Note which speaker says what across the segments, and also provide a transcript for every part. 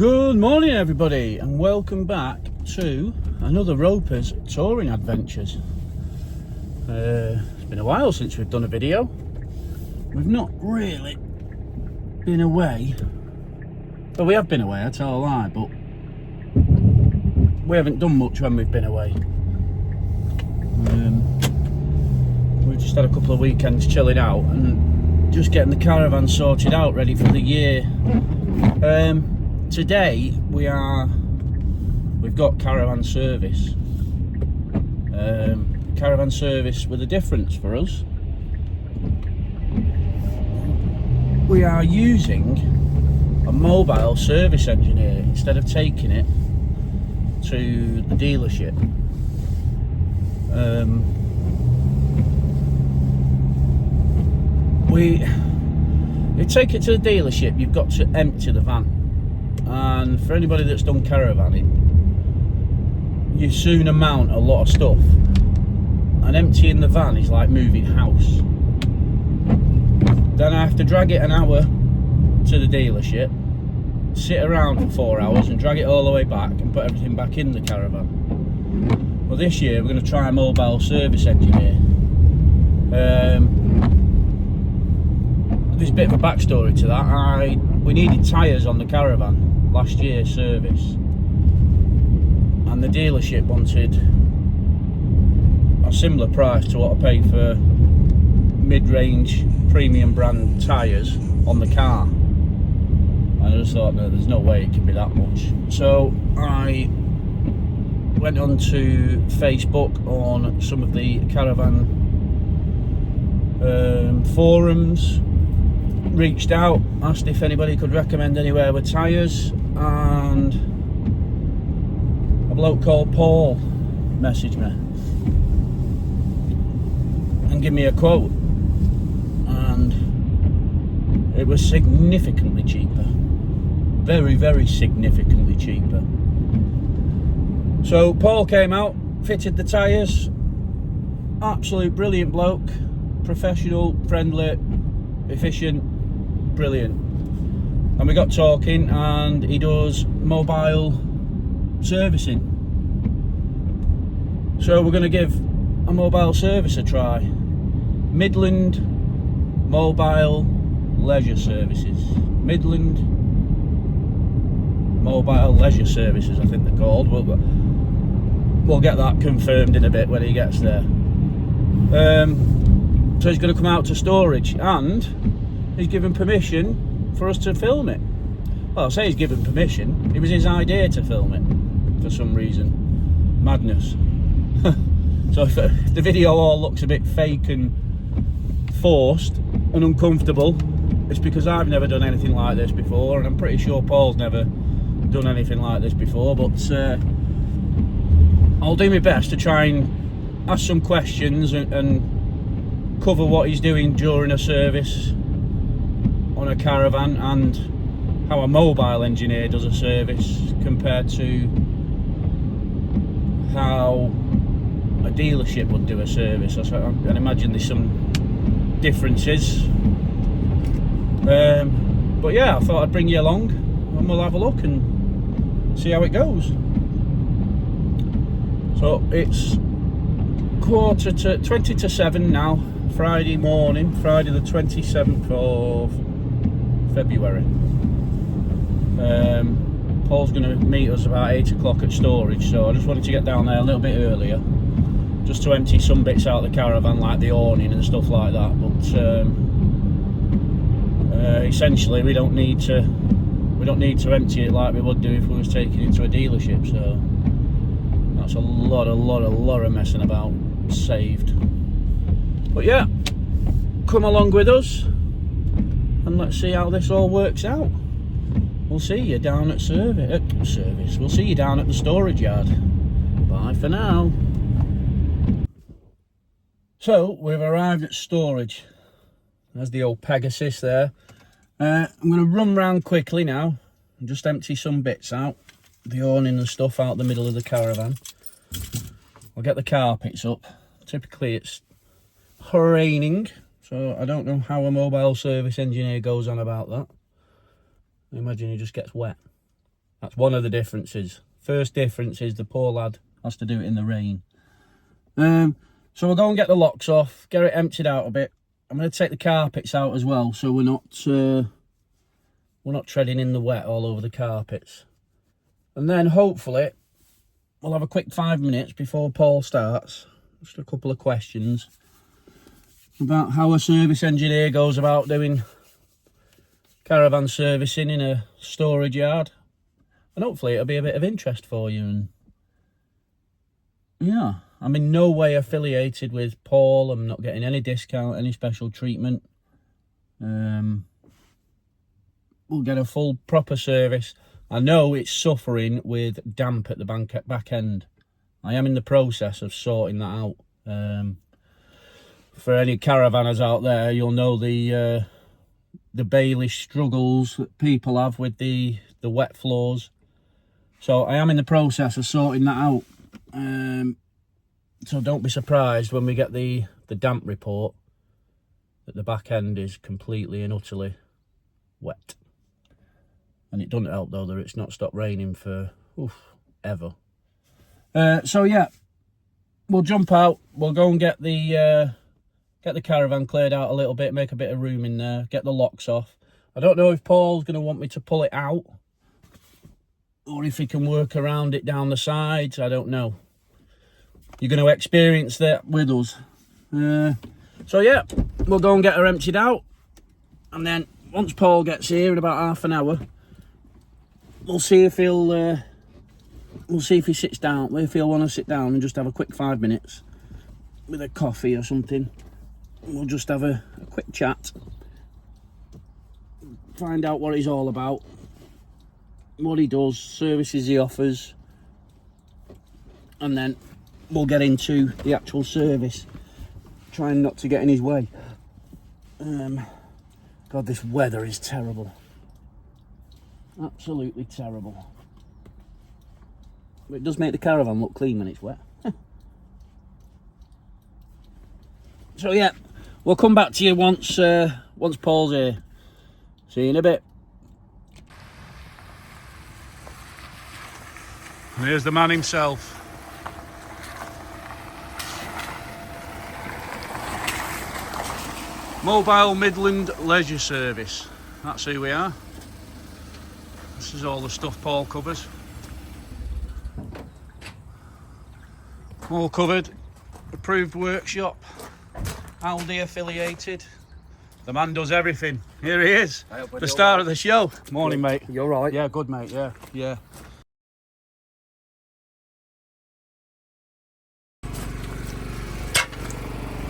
Speaker 1: Good morning everybody and welcome back to another Ropers touring adventures. It's been a while since we've done a video. We've not really been away. Well, we have been away, I tell a lie, but we haven't done much when we've been away. We've just had a couple of weekends chilling out and just getting the caravan sorted out, ready for the year. Today we've got caravan service. Caravan service with a difference for us. We are using a mobile service engineer instead of taking it to the dealership. You take it to the dealership, you've got to empty the van. And for anybody that's done caravanning, you soon amount a lot of stuff, and emptying the van is like moving house. Then I have to drag it an hour to the dealership, sit around for 4 hours and drag it all the way back and put everything back in the caravan. Well, this year we're going to try a mobile service engineer. There's a bit of a backstory to that. We needed tyres on the caravan last year service, and the dealership wanted a similar price to what I pay for mid-range premium brand tyres on the car. And I just thought, no, there's no way it can be that much. So I went on to Facebook on some of the caravan forums, reached out, asked if anybody could recommend anywhere with tyres, and a bloke called Paul messaged me and gave me a quote, and it was significantly cheaper, very, very significantly cheaper. So Paul came out, fitted the tyres, absolute brilliant bloke, professional, friendly, efficient, brilliant. And we got talking, and he does mobile servicing. So we're going to give a mobile service a try. Midland Mobile Leisure Services. Midland Mobile Leisure Services, I think they're called. We'll get that confirmed in a bit when he gets there. So he's going to come out to storage, and he's given permission for us to film it. Well, I say he's given permission. It was his idea to film it for some reason. Madness. So if the video all looks a bit fake and forced and uncomfortable, it's because I've never done anything like this before, and I'm pretty sure Paul's never done anything like this before. But I'll do my best to try and ask some questions and cover what he's doing during a service on a caravan, and how a mobile engineer does a service compared to how a dealership would do a service. I can imagine there's some differences, but yeah, I thought I'd bring you along and we'll have a look and see how it goes. So it's 20 to 7 now, Friday morning, Friday the 27th of February. Paul's going to meet us about 8 o'clock at storage, so I just wanted to get down there a little bit earlier, just to empty some bits out of the caravan, like the awning and stuff like that. But essentially we don't need to empty it like we would do if we was taking it to a dealership, so that's a lot of messing about saved. But yeah, come along with us and let's see how this all works out. We'll see you down at service. We'll see you down at the storage yard. Bye for now. So we've arrived at storage. There's the old Pegasus there. I'm going to run round quickly now and just empty some bits out, the awning and stuff out the middle of the caravan. I'll get the carpets up. Typically it's raining, so I don't know how a mobile service engineer goes on about that. I imagine he just gets wet. That's one of the differences. First difference is the poor lad has to do it in the rain. So we'll go and get the locks off, get it emptied out a bit. I'm going to take the carpets out as well, so we're not treading in the wet all over the carpets. And then hopefully we'll have a quick 5 minutes before Paul starts. Just a couple of questions about how a service engineer goes about doing caravan servicing in a storage yard. And hopefully it'll be a bit of interest for you. And yeah, I'm in no way affiliated with Paul. I'm not getting any discount, any special treatment. We'll get a full proper service. I know it's suffering with damp at the back end. I am in the process of sorting that out. For any caravanners out there, you'll know the Bailey struggles that people have with the wet floors. So I am in the process of sorting that out. So don't be surprised when we get the damp report that the back end is completely and utterly wet. And it doesn't help though that it's not stopped raining for ever. So yeah, we'll jump out. We'll go and get the caravan cleared out a little bit, make a bit of room in there, get the locks off. I don't know if Paul's going to want me to pull it out or if he can work around it down the sides. I don't know. You're going to experience that with us. So yeah, we'll go and get her emptied out, and then once Paul gets here in about half an hour, we'll see if he sits down, if he'll want to sit down and just have a quick 5 minutes with a coffee or something. We'll just have a quick chat, find out what he's all about, what he does, services he offers, and then we'll get into the actual service, trying not to get in his way. God, this weather is terrible. Absolutely terrible. But it does make the caravan look clean when it's wet. So yeah, we'll come back to you once Paul's here. See you in a bit. And here's the man himself. Mobile Midland Leisure Service. That's who we are. This is all the stuff Paul covers. All covered. Approved workshop. Aldi affiliated. The man does everything. Here he is. The star of the show. Morning, mate.
Speaker 2: You're right.
Speaker 1: Yeah, good, mate. Yeah.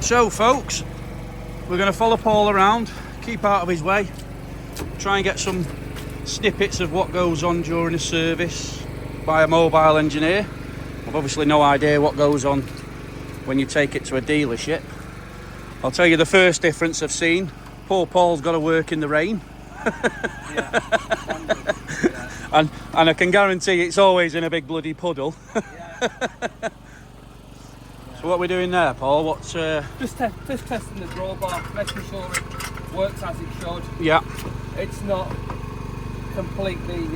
Speaker 1: So, folks, we're going to follow Paul around, keep out of his way, try and get some snippets of what goes on during a service by a mobile engineer. I've obviously no idea what goes on when you take it to a dealership. I'll tell you the first difference I've seen. Poor Paul's got to work in the rain. And I can guarantee it's always in a big bloody puddle. So what are we doing there, Paul? What's
Speaker 2: just testing the drawbar, making sure it works as it should.
Speaker 1: Yeah.
Speaker 2: It's not completely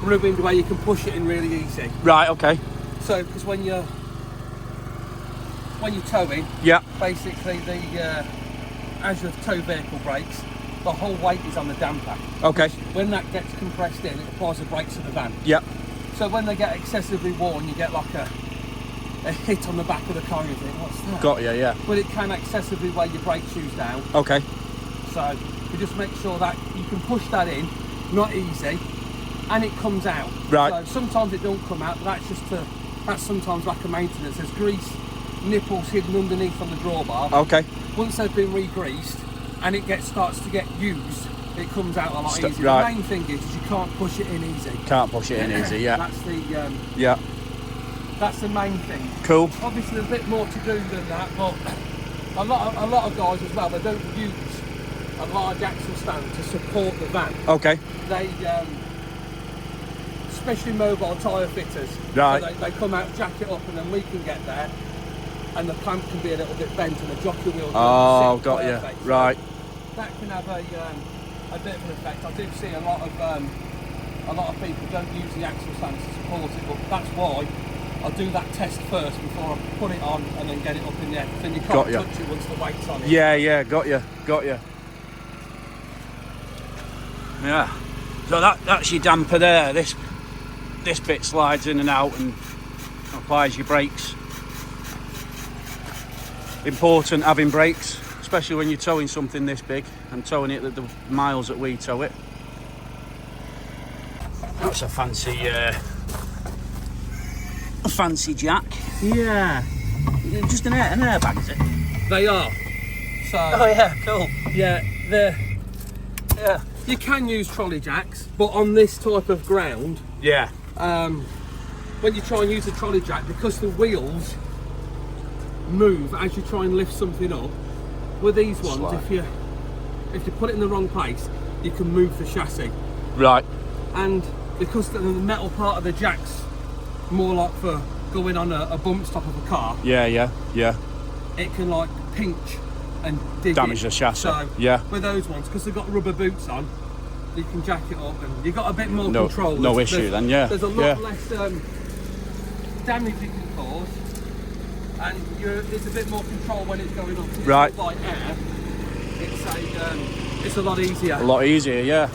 Speaker 2: ruined where you can push it in really easy.
Speaker 1: Right. Okay.
Speaker 2: So because when you're towing,
Speaker 1: yeah,
Speaker 2: basically as your tow vehicle brakes, the whole weight is on the damper.
Speaker 1: Okay.
Speaker 2: When that gets compressed in, it applies the brakes to the van.
Speaker 1: Yeah.
Speaker 2: So when they get excessively worn, you get like a hit on the back of the car and you think, what's that?
Speaker 1: Got you, yeah.
Speaker 2: But it can excessively weigh your brake shoes down.
Speaker 1: Okay.
Speaker 2: So we just make sure that you can push that in, not easy, and it comes out.
Speaker 1: Right.
Speaker 2: So sometimes it don't come out, but that's sometimes like a maintenance. There's grease nipples hidden underneath on the drawbar.
Speaker 1: Okay.
Speaker 2: Once they've been re-greased and it starts to get used, it comes out a lot easier.
Speaker 1: Right.
Speaker 2: The main thing is you can't push it in easy.
Speaker 1: Can't push it in easy, yeah.
Speaker 2: That's the
Speaker 1: yeah.
Speaker 2: That's the main thing.
Speaker 1: Cool.
Speaker 2: Obviously, there's a bit more to do than that, but a lot of guys as well, they don't use a large axle stand to support the van.
Speaker 1: Okay.
Speaker 2: They, especially mobile tyre fitters,
Speaker 1: right.
Speaker 2: So they come out, jack it up, and then we can get there, and the clamp can be a little bit bent, and the jockey wheel.
Speaker 1: Oh, got you. Right.
Speaker 2: That can have a bit of an effect. I do see a lot of a lot of people don't use the axle stands to support it, but that's why I'll do that test first before I put it on and then get it up in the air. Then you can't touch it once the weight's on it.
Speaker 1: Yeah, got you. Yeah. So that's your damper there. This bit slides in and out and applies your brakes. Important having brakes, especially when you're towing something this big and towing it at the miles that we tow it. That's a fancy jack. Yeah. Just an airbag, is it?
Speaker 2: They are. So.
Speaker 1: Oh yeah, cool.
Speaker 2: Yeah, yeah. You can use trolley jacks, but on this type of ground,
Speaker 1: yeah.
Speaker 2: When you try and use a trolley jack, because the wheels move as you try and lift something up, with these ones, if you put it in the wrong place, you can move the chassis.
Speaker 1: Right.
Speaker 2: And because the metal part of the jack's more like for going on a bump stop of a car.
Speaker 1: Yeah.
Speaker 2: It can like pinch and
Speaker 1: damage the chassis.
Speaker 2: So
Speaker 1: yeah.
Speaker 2: With those ones, because they've got rubber boots on, you can jack it up and you've got a bit more control.
Speaker 1: No issue then, yeah.
Speaker 2: There's a lot less damage you can cause, and there's a bit more control when it's going up.
Speaker 1: Right.
Speaker 2: By air, it's a lot easier.
Speaker 1: A lot easier, yeah.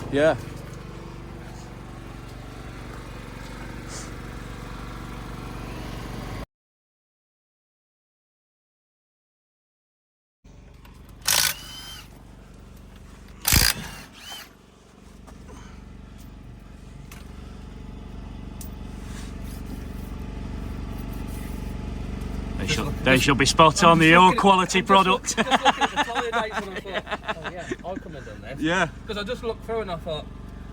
Speaker 1: They should be spot on, the old quality product.
Speaker 2: Just looking at the tyre dates and I thought, oh yeah, I come and done this.
Speaker 1: Yeah.
Speaker 2: Because I just looked through and I thought,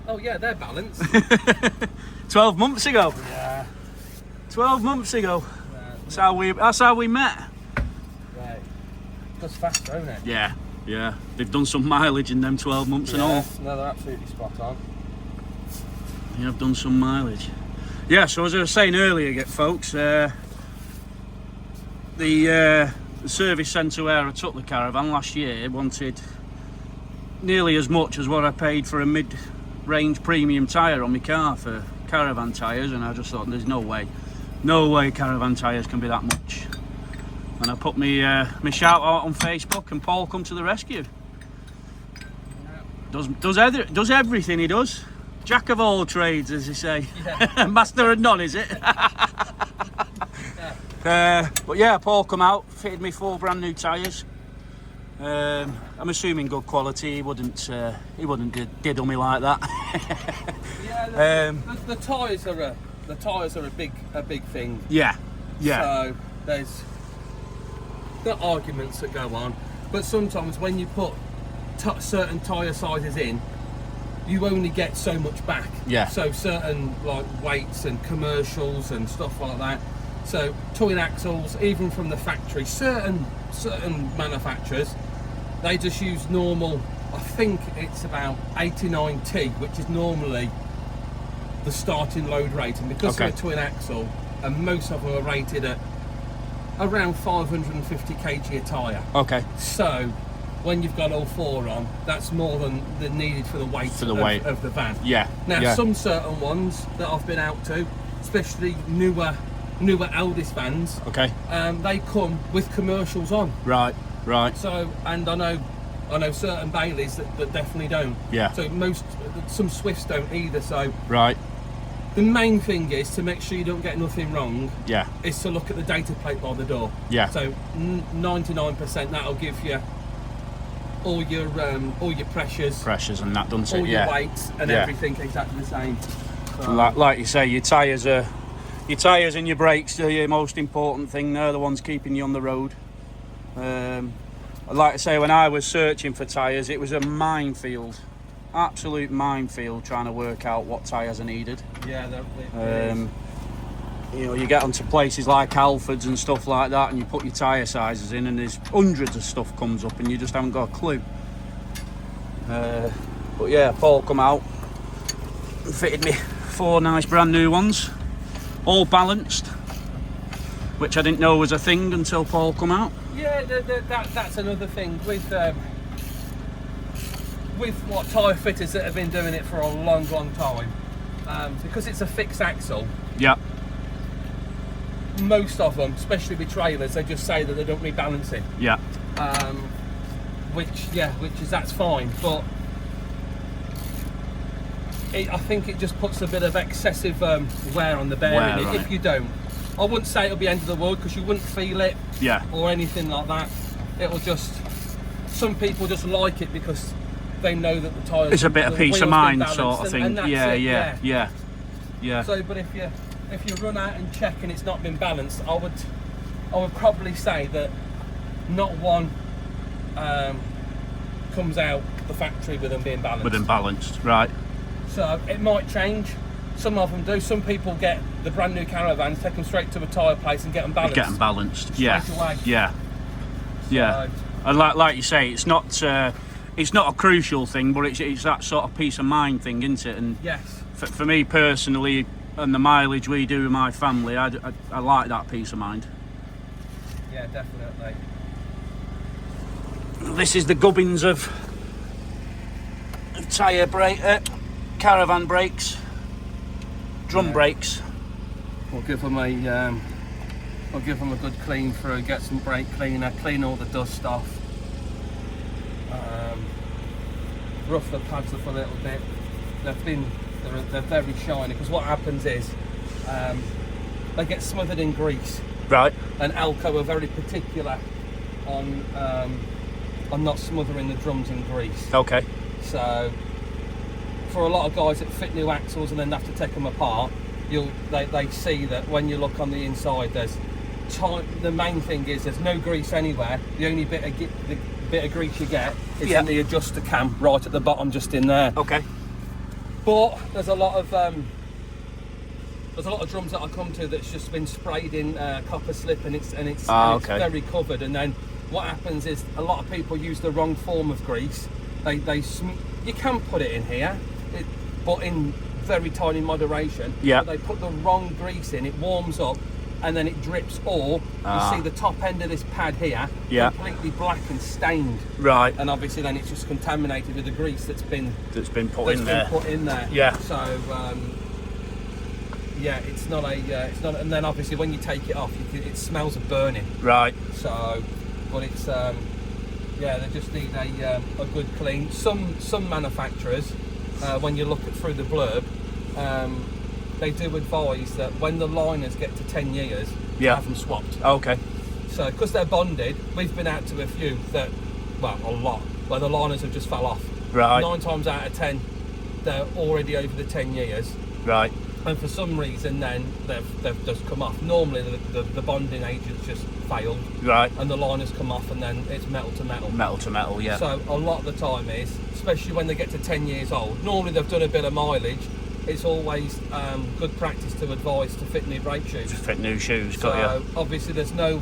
Speaker 2: oh yeah, they're balanced.
Speaker 1: 12 months ago.
Speaker 2: Yeah.
Speaker 1: 12 months ago. That's how we met.
Speaker 2: Right. Goes faster, isn't it?
Speaker 1: Yeah. They've done some mileage in them 12 months and all.
Speaker 2: No, they're absolutely spot on.
Speaker 1: Yeah, I've done some mileage. Yeah, so as I was saying earlier, folks, the service centre where I took the Caravan last year wanted nearly as much as what I paid for a mid-range premium tyre on my car for Caravan tyres, and I just thought there's no way Caravan tyres can be that much. And I put my shout out on Facebook, and Paul come to the rescue. Does everything he does. Jack of all trades, as they say. Yeah. Master of none, is it? But yeah, Paul come out, fitted me 4 brand new tyres. I'm assuming good quality. He wouldn't diddle me like that.
Speaker 2: Yeah, the tyres are a big thing.
Speaker 1: Yeah.
Speaker 2: So there's the arguments that go on, but sometimes when you put certain tyre sizes in, you only get so much back.
Speaker 1: Yeah.
Speaker 2: So certain like weights and commercials and stuff like that. So twin axles, even from the factory, certain manufacturers, they just use normal. I think it's about 89T, which is normally the starting load rate, and because they're a twin axle, and most of them are rated at around 550 kg a tyre. Okay. So when you've got all 4 on, that's more than needed for the weight of the van. Yeah. Now some certain ones that I've been out to, especially newer eldest vans, they come with commercials on. Right. So, and I know certain Baileys that definitely don't. Yeah. So some Swifts don't either. So the main thing is to make sure you don't get nothing wrong. Yeah. Is to look at the data plate by the door. Yeah. So 99% that'll give you all your pressures and that, doesn't it? All your weights and everything exactly the same. So,
Speaker 1: like you say, your tyres and your brakes are your most important thing. They're the ones keeping you on the road. I'd like to say, when I was searching for tyres, it was a minefield, absolute minefield, trying to work out what tyres are needed. Yeah, you get onto places like Halfords and stuff like that, and you put your tyre sizes in, and there's hundreds of stuff comes up, and you just haven't got a clue. But yeah, Paul come out and fitted me 4 nice brand new ones, all balanced, which I didn't know was a thing until Paul come out.
Speaker 2: Yeah, that's another thing with what tyre fitters that have been doing it for a long time. because it's a fixed axle.
Speaker 1: Yeah.
Speaker 2: Most of them, especially with trailers, they just say that they don't need balancing.
Speaker 1: Yeah.
Speaker 2: Which is that's fine, but I think it just puts a bit of excessive wear on the bearing if you don't. I wouldn't say it'll be end of the world because you wouldn't feel it, or anything like that. It'll just, some people just like it because they know that the tyres.
Speaker 1: It's a bit of peace of mind sort of thing.
Speaker 2: And that's
Speaker 1: Yeah.
Speaker 2: So, but if you run out and check and it's not been balanced, I would probably say that not one comes out the factory with them being balanced. Right. So it might change. Some of them do. Some people get the brand new Caravans, take them straight to a tyre place and get them balanced.
Speaker 1: Straight
Speaker 2: away.
Speaker 1: Yeah. And like you say, it's not a crucial thing, but it's that sort of peace of mind thing, isn't it? And
Speaker 2: yes.
Speaker 1: For me personally, and the mileage we do with my family, I like that peace of mind.
Speaker 2: Yeah, definitely.
Speaker 1: This is the gubbins of Caravan brakes, drum brakes.
Speaker 2: We'll give them a good clean through, get some brake cleaner, clean all the dust off, rough the pads up a little bit. They're very shiny because what happens is they get smothered in grease.
Speaker 1: Right.
Speaker 2: And Alco are very particular on not smothering the drums in grease.
Speaker 1: Okay.
Speaker 2: So for a lot of guys that fit new axles and then have to take them apart, they see that when you look on the inside, the main thing is there's no grease anywhere. The only bit of grease you get is in the adjuster cam right at the bottom, just in there.
Speaker 1: Okay.
Speaker 2: But there's a lot of drums that I come to that's just been sprayed in copper slip and it's very covered. And then what happens is a lot of people use the wrong form of grease. You can put it in here, but in very tiny moderation.
Speaker 1: Yeah.
Speaker 2: But they put the wrong grease in. It warms up, and then it drips. Or you see the top end of this pad here, completely black and stained.
Speaker 1: Right.
Speaker 2: And obviously, then it's just contaminated with the grease that's been put in there.
Speaker 1: Yeah.
Speaker 2: So it's not. And then obviously, when you take it off, it smells of burning.
Speaker 1: Right.
Speaker 2: So, but it's they just need a good clean. Some manufacturers, when you look through the blurb, they do advise that when the liners get to 10 years, have them swapped.
Speaker 1: Okay.
Speaker 2: So, because they're bonded, we've been out to a few a lot, where the liners have just fell off.
Speaker 1: Right.
Speaker 2: 9 times out of 10, they're already over the 10 years.
Speaker 1: Right.
Speaker 2: And for some reason, then they've just come off. Normally, the bonding agents just failed.
Speaker 1: Right.
Speaker 2: And the liners come off, and then it's metal to metal.
Speaker 1: Metal to metal, yeah.
Speaker 2: So a lot of the time is, especially when they get to 10 years old, normally they've done a bit of mileage. It's always good practice to advise to fit new brake shoes.
Speaker 1: Fit new shoes,
Speaker 2: so
Speaker 1: got you.
Speaker 2: Obviously there's no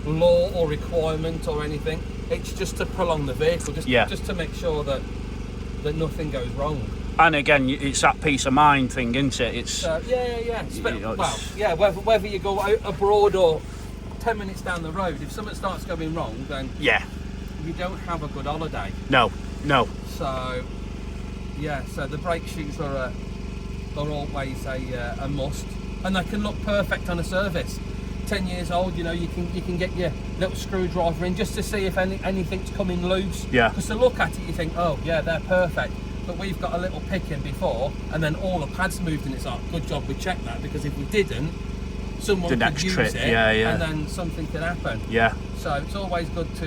Speaker 2: law or requirement or anything. It's just to prolong the vehicle, just to make sure that nothing goes wrong.
Speaker 1: And again, it's that peace of mind thing, isn't it? It's
Speaker 2: whether you go out abroad or 10 minutes down the road, if something starts going wrong, then you don't have a good holiday.
Speaker 1: No.
Speaker 2: So the brake shoes are always a must, and they can look perfect on a service. 10 years old, you can get your little screwdriver in just to see if anything's coming loose. Yeah. Because to look at it, you think, oh yeah, they're perfect. But we've got a little pick in before, and then all the pads moved, and it's like, good job we checked that, because if we didn't, someone could use it, and then something could happen. Yeah. So it's always good to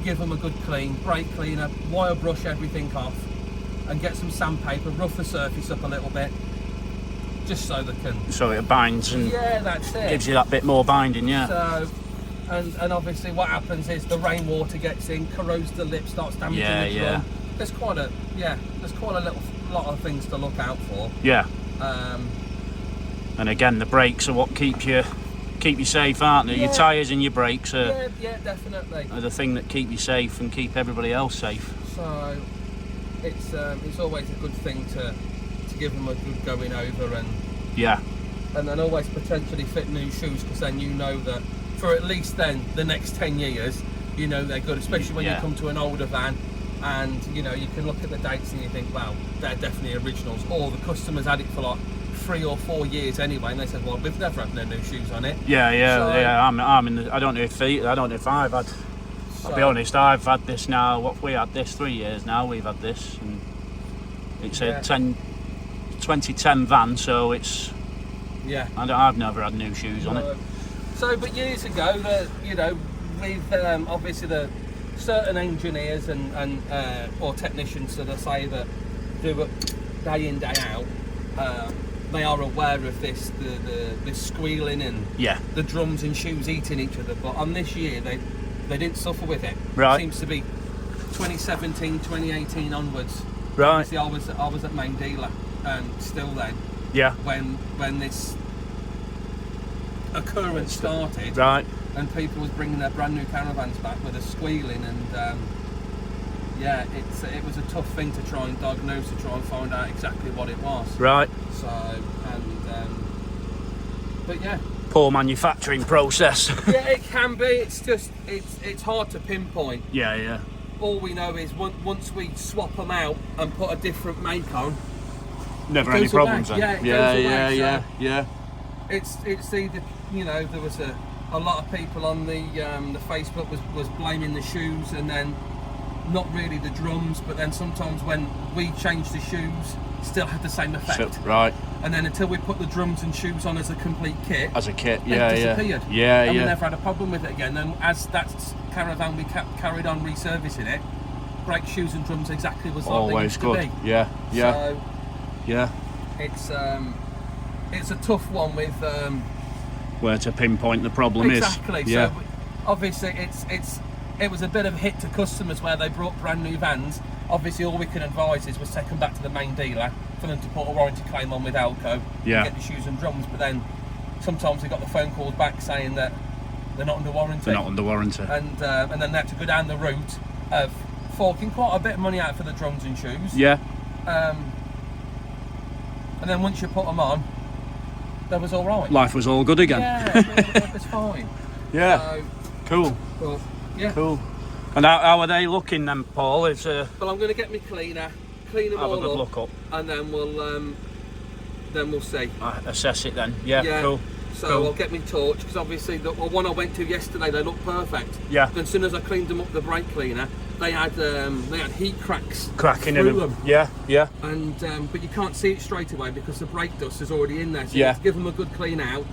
Speaker 2: give them a good clean, brake cleaner, wire brush everything off, and get some sandpaper, rough the surface up a little bit, just so they can. So it binds and that's it. Gives you that bit more binding, So, and obviously what happens is the rainwater gets in, corrodes the lip, starts damaging the drum. There's quite a lot of things to look out for. Yeah. And again, the brakes are what keep you safe, aren't they? Your tyres and your brakes are definitely are the thing that keep you safe and keep everybody else safe. So it's always a good thing to give them a good going over and then always potentially fit new shoes, because then you know that for at least then the next 10 years, you know they're good, especially when you come to an older van. and you know, you can look at the dates and you think, well, they're definitely originals, or the customers had it for like 3 or 4 years anyway, and they said, well, we've never had no new shoes on it.
Speaker 1: Yeah, yeah,
Speaker 2: So,
Speaker 1: yeah. I'm in the. I don't know if I've had. I'll be honest. I've had this now. What we had this 3 years now. We've had this, and it's a 2010 van, so it's.
Speaker 2: Yeah.
Speaker 1: I've never had new shoes on it.
Speaker 2: So, but years ago, you know, with obviously the certain engineers and or technicians, so they say that do it day in, day out. They are aware of this, the squealing and the drums and shoes eating each other. But on this year, they didn't suffer with it.
Speaker 1: Right.
Speaker 2: It seems to be 2017, 2018 onwards.
Speaker 1: Right.
Speaker 2: Obviously, I was at main dealer, still then.
Speaker 1: Yeah.
Speaker 2: When this occurrence started.
Speaker 1: Right.
Speaker 2: And people was bringing their brand new caravans back with a squealing, and it was a tough thing to try and diagnose, to try and find out exactly what it was.
Speaker 1: Right.
Speaker 2: So, but yeah.
Speaker 1: Poor manufacturing process.
Speaker 2: Yeah, it can be. It's just it's hard to pinpoint.
Speaker 1: Yeah, yeah.
Speaker 2: All we know is once we swap them out and put a different make on,
Speaker 1: Never
Speaker 2: it
Speaker 1: any
Speaker 2: goes
Speaker 1: problems
Speaker 2: away.
Speaker 1: then.
Speaker 2: Yeah, it goes away,
Speaker 1: yeah.
Speaker 2: It's either, you know, there was a lot of people on the Facebook was blaming the shoes, and then not really the drums, but then sometimes when we changed the shoes, still had the same effect.
Speaker 1: So, right.
Speaker 2: And then until we put the drums and shoes on as a complete kit,
Speaker 1: It
Speaker 2: disappeared.
Speaker 1: Yeah,
Speaker 2: and
Speaker 1: yeah.
Speaker 2: we never had a problem with it again. And as that Caravan, we carried on reservicing it. Brake, shoes and drums exactly was like they
Speaker 1: Always
Speaker 2: used
Speaker 1: good.
Speaker 2: to be.
Speaker 1: Yeah, yeah.
Speaker 2: So
Speaker 1: yeah.
Speaker 2: it's a tough one with
Speaker 1: Where to pinpoint the problem
Speaker 2: exactly.
Speaker 1: is. Yeah.
Speaker 2: So obviously it was a bit of a hit to customers where they brought brand new vans. Obviously all we can advise is was take them back to the main dealer for them to put a warranty claim on with Alco and get the shoes and drums. But then sometimes we got the phone calls back saying that they're not under warranty.
Speaker 1: They're not under warranty.
Speaker 2: And then they had to go down the route of forking quite a bit of money out for the drums and shoes.
Speaker 1: Yeah.
Speaker 2: And then once you put them on, that was all right.
Speaker 1: Life was all good again.
Speaker 2: Yeah, it was fine.
Speaker 1: Yeah.
Speaker 2: So,
Speaker 1: Cool.
Speaker 2: but, yeah.
Speaker 1: Cool. And how are they looking then, Paul?
Speaker 2: Well, I'm going to get me cleaner, clean them
Speaker 1: Have a
Speaker 2: all
Speaker 1: good
Speaker 2: up,
Speaker 1: look up.
Speaker 2: and then we'll see.
Speaker 1: Assess it then. Yeah. Cool.
Speaker 2: So
Speaker 1: Cool.
Speaker 2: I'll get me torch, because obviously the one I went to yesterday, they looked perfect.
Speaker 1: Yeah.
Speaker 2: Then as soon as I cleaned them up, the brake cleaner, they had heat cracks
Speaker 1: Cracking in
Speaker 2: through
Speaker 1: them.
Speaker 2: them.
Speaker 1: Yeah. Yeah.
Speaker 2: And but you can't see it straight away because the brake dust is already in there. So
Speaker 1: Yeah.
Speaker 2: you have to give them a good clean out,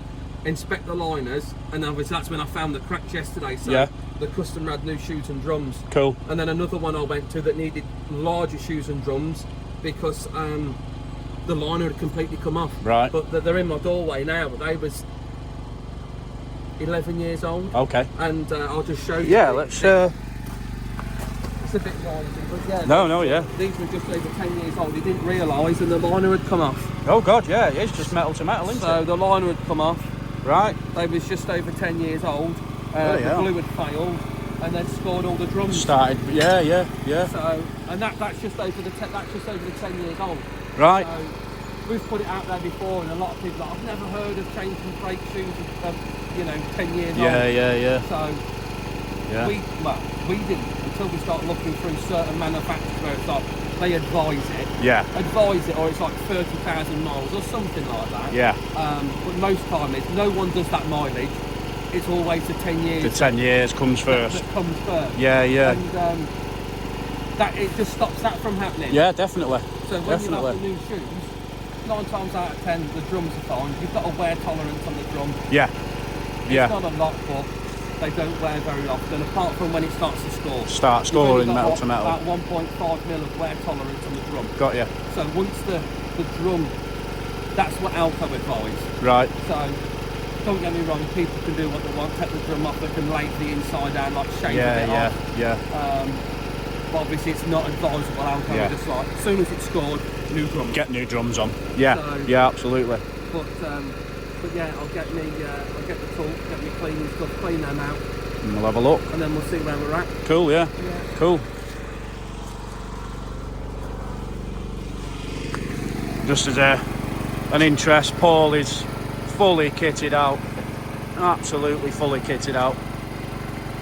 Speaker 2: inspect the liners, and obviously that's when I found the cracks yesterday. So the customer had new shoes and drums.
Speaker 1: Cool.
Speaker 2: And then another one I went to that needed larger shoes and drums because the liner had completely come off.
Speaker 1: Right.
Speaker 2: But they're in my doorway now. But they was 11 years old.
Speaker 1: Okay.
Speaker 2: And I'll just show you.
Speaker 1: Yeah. Let's.
Speaker 2: It's a bit noisy, but yeah.
Speaker 1: No. Yeah.
Speaker 2: These were just over 10 years old. He didn't realise, and the liner had come off.
Speaker 1: Oh God. Yeah. It's just metal to metal, isn't
Speaker 2: So
Speaker 1: it?
Speaker 2: the liner had come off.
Speaker 1: Right.
Speaker 2: They was just over 10 years old.
Speaker 1: Bloody
Speaker 2: The
Speaker 1: hell.
Speaker 2: glue had failed, and then scored all the drums.
Speaker 1: Started. Yeah.
Speaker 2: So, and that's just over the 10 years old.
Speaker 1: Right.
Speaker 2: So we've put it out there before, and a lot of people are like, I've never heard of changing brake shoes of 10 years old.
Speaker 1: Yeah.
Speaker 2: So
Speaker 1: Yeah.
Speaker 2: we didn't until we start looking through certain manufacturers where it's like they advise it.
Speaker 1: Yeah.
Speaker 2: Advise it, or it's like 30,000 miles or something like that.
Speaker 1: Yeah.
Speaker 2: But most time it's no one does that mileage. It's always the 10 years.
Speaker 1: The 10 years comes first.
Speaker 2: That comes first.
Speaker 1: Yeah.
Speaker 2: And that it just stops that from happening.
Speaker 1: Yeah. Definitely.
Speaker 2: So when you have the new shoes, 9 times out of 10 the drums are fine. You've got a wear tolerance on the drum.
Speaker 1: Yeah.
Speaker 2: It's not a lot, but they don't wear very often, apart from when it starts to score.
Speaker 1: Start
Speaker 2: You've only
Speaker 1: scoring
Speaker 2: got
Speaker 1: metal to metal.
Speaker 2: About 1.5 mil of wear tolerance on the drum.
Speaker 1: Got you.
Speaker 2: So once the drum, that's what Alco advise.
Speaker 1: Right.
Speaker 2: So don't get me wrong, people can do what they want, take the drum off, they can lay the inside down, like shave it off.
Speaker 1: Yeah.
Speaker 2: But obviously it's not advisable. Alco are just like, as soon as it's scored, new drums.
Speaker 1: Get new drums on. Yeah.
Speaker 2: So,
Speaker 1: yeah. Absolutely.
Speaker 2: But yeah, I'll get the tool, get me cleaning stuff, clean them out,
Speaker 1: And we'll have a look.
Speaker 2: and then we'll see where we're at.
Speaker 1: Cool. Yeah. Cool. Just as an interest, Paul is fully kitted out. Absolutely fully kitted out.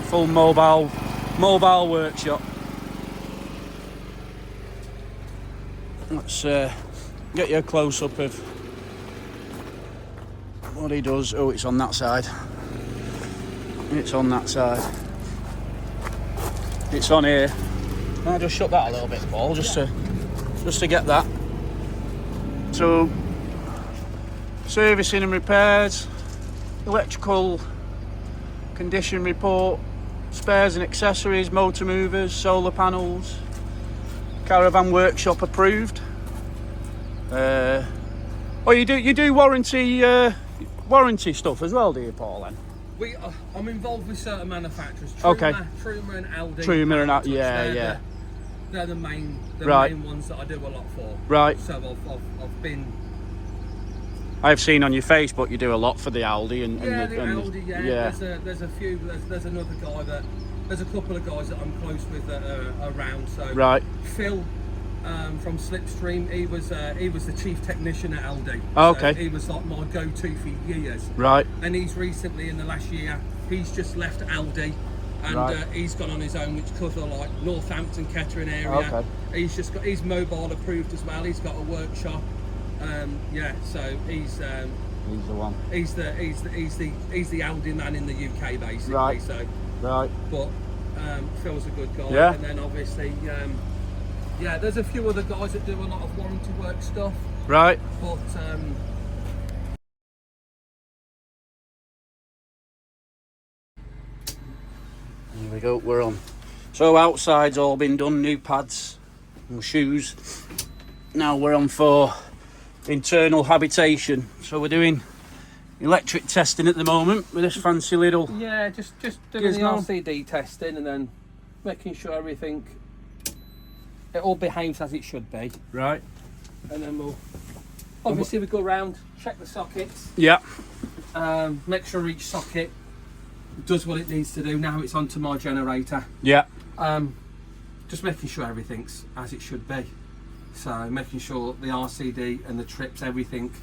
Speaker 1: Full mobile workshop. Let's get you a close-up of what he does. Oh, it's on that side. It's on that side. It's on here. I'll just shut that a little bit, Paul, just to get that. So, servicing and repairs, electrical condition report, spares and accessories, motor movers, solar panels, Caravan workshop approved. Oh, you do warranty stuff as well, do you, Paul? Then
Speaker 2: I'm involved with certain manufacturers.
Speaker 1: Okay.
Speaker 2: Truma and Aldi.
Speaker 1: Truma and yeah.
Speaker 2: They're the main ones that I do a lot for.
Speaker 1: Right.
Speaker 2: So I've been.
Speaker 1: I've seen on your Facebook you do a lot for the Aldi and
Speaker 2: the
Speaker 1: Aldi.
Speaker 2: Yeah. There's a few. There's another guy that. There's a couple of guys that I'm close with that are around. So
Speaker 1: right.
Speaker 2: Phil. From Slipstream, he was the chief technician at Aldi.
Speaker 1: Oh, okay.
Speaker 2: So he was like my go-to for years.
Speaker 1: Right.
Speaker 2: And he's recently, in the last year, he's just left Aldi, and
Speaker 1: right.
Speaker 2: He's gone on his own, which cover like Northampton, Kettering area.
Speaker 1: Okay.
Speaker 2: He's mobile approved as well. He's got a workshop. So he's the
Speaker 1: one.
Speaker 2: He's the Aldi man in the UK basically.
Speaker 1: Right.
Speaker 2: So.
Speaker 1: Right.
Speaker 2: But Phil's a good guy.
Speaker 1: Yeah.
Speaker 2: And then obviously. There's a few other guys that do a lot of warranty work stuff.
Speaker 1: Right.
Speaker 2: But
Speaker 1: here we go, we're on. So outside's all been done, new pads and shoes. Now we're on for internal habitation. So we're doing electric testing at the moment with this fancy little...
Speaker 2: yeah, just doing the RCD testing and then making sure everything... it all behaves as it should be.
Speaker 1: Right.
Speaker 2: And then we'll obviously we go around, check the sockets.
Speaker 1: Yeah.
Speaker 2: Make sure each socket does what it needs to do. Now it's onto my generator.
Speaker 1: Yeah.
Speaker 2: Just making sure everything's as it should be. So making sure the RCD and the trips, everything,